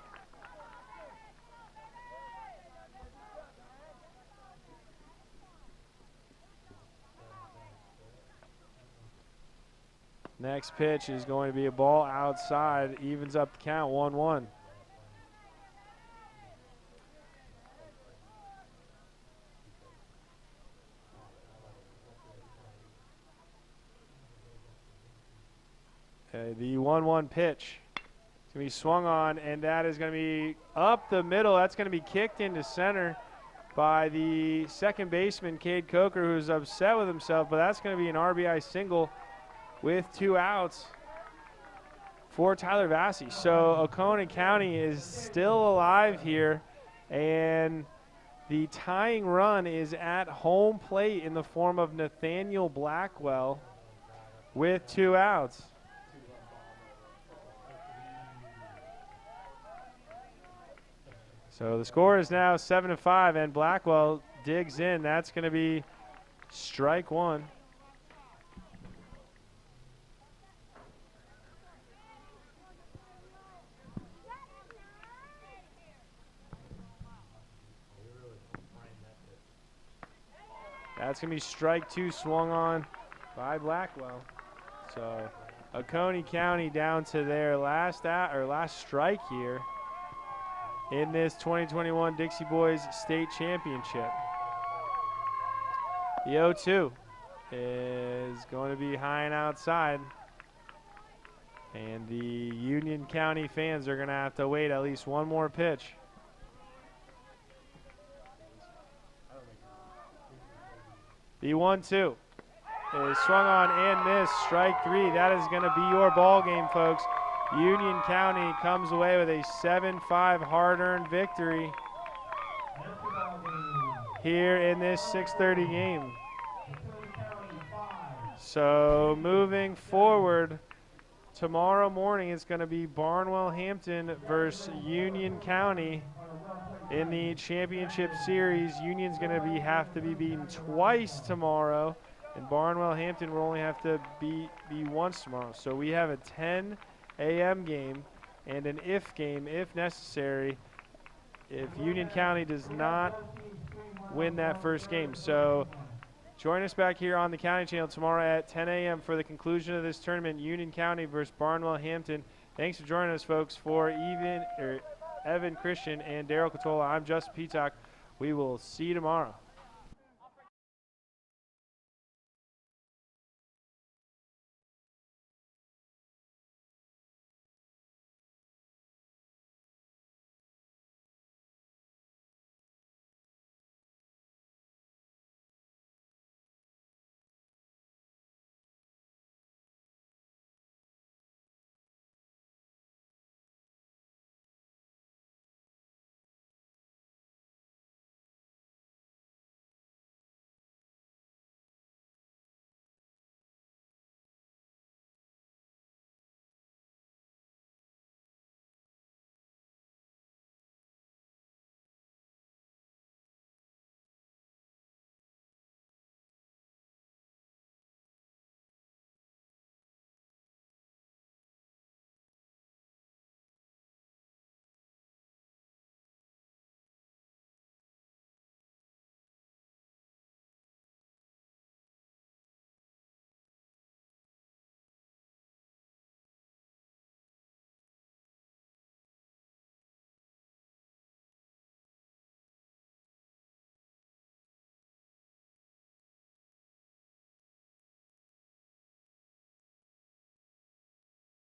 Next pitch is going to be a ball outside, evens up the count, 1-1. The 1-1 pitch. It's going to be swung on, and that is going to be up the middle. That's going to be kicked into center by the second baseman, Cade Coker, who's upset with himself, but that's going to be an RBI single with 2 outs for Tyler Vassy. So Oconee County is still alive here, and the tying run is at home plate in the form of Nathaniel Blackwell with 2 outs. So the score is now 7-5, and Blackwell digs in. That's going to be strike one. That's going to be strike two, swung on by Blackwell. So Oconee County down to their last strike here in this 2021 Dixie Boys State Championship. The 0-2 is going to be high and outside, and the Union County fans are going to have to wait at least one more pitch. The 1-2 is swung on and missed, strike three. That is going to be your ball game, folks. Union County comes away with a 7-5 hard-earned victory here in this 6:30 game. So moving forward, tomorrow morning it's going to be Barnwell-Hampton versus Union County in the championship series. Union's going to have to be beaten twice tomorrow, and Barnwell-Hampton will only have to be once tomorrow. So we have a 10 a.m. game and an if game if necessary if Union County does not win that first game. So join us back here on the County Channel tomorrow at 10 a.m. for the conclusion of this tournament, Union County versus Barnwell-Hampton. Thanks for joining us, folks. For Evan Christian and Daryl Catola, I'm Justin Peacock. We will see you tomorrow.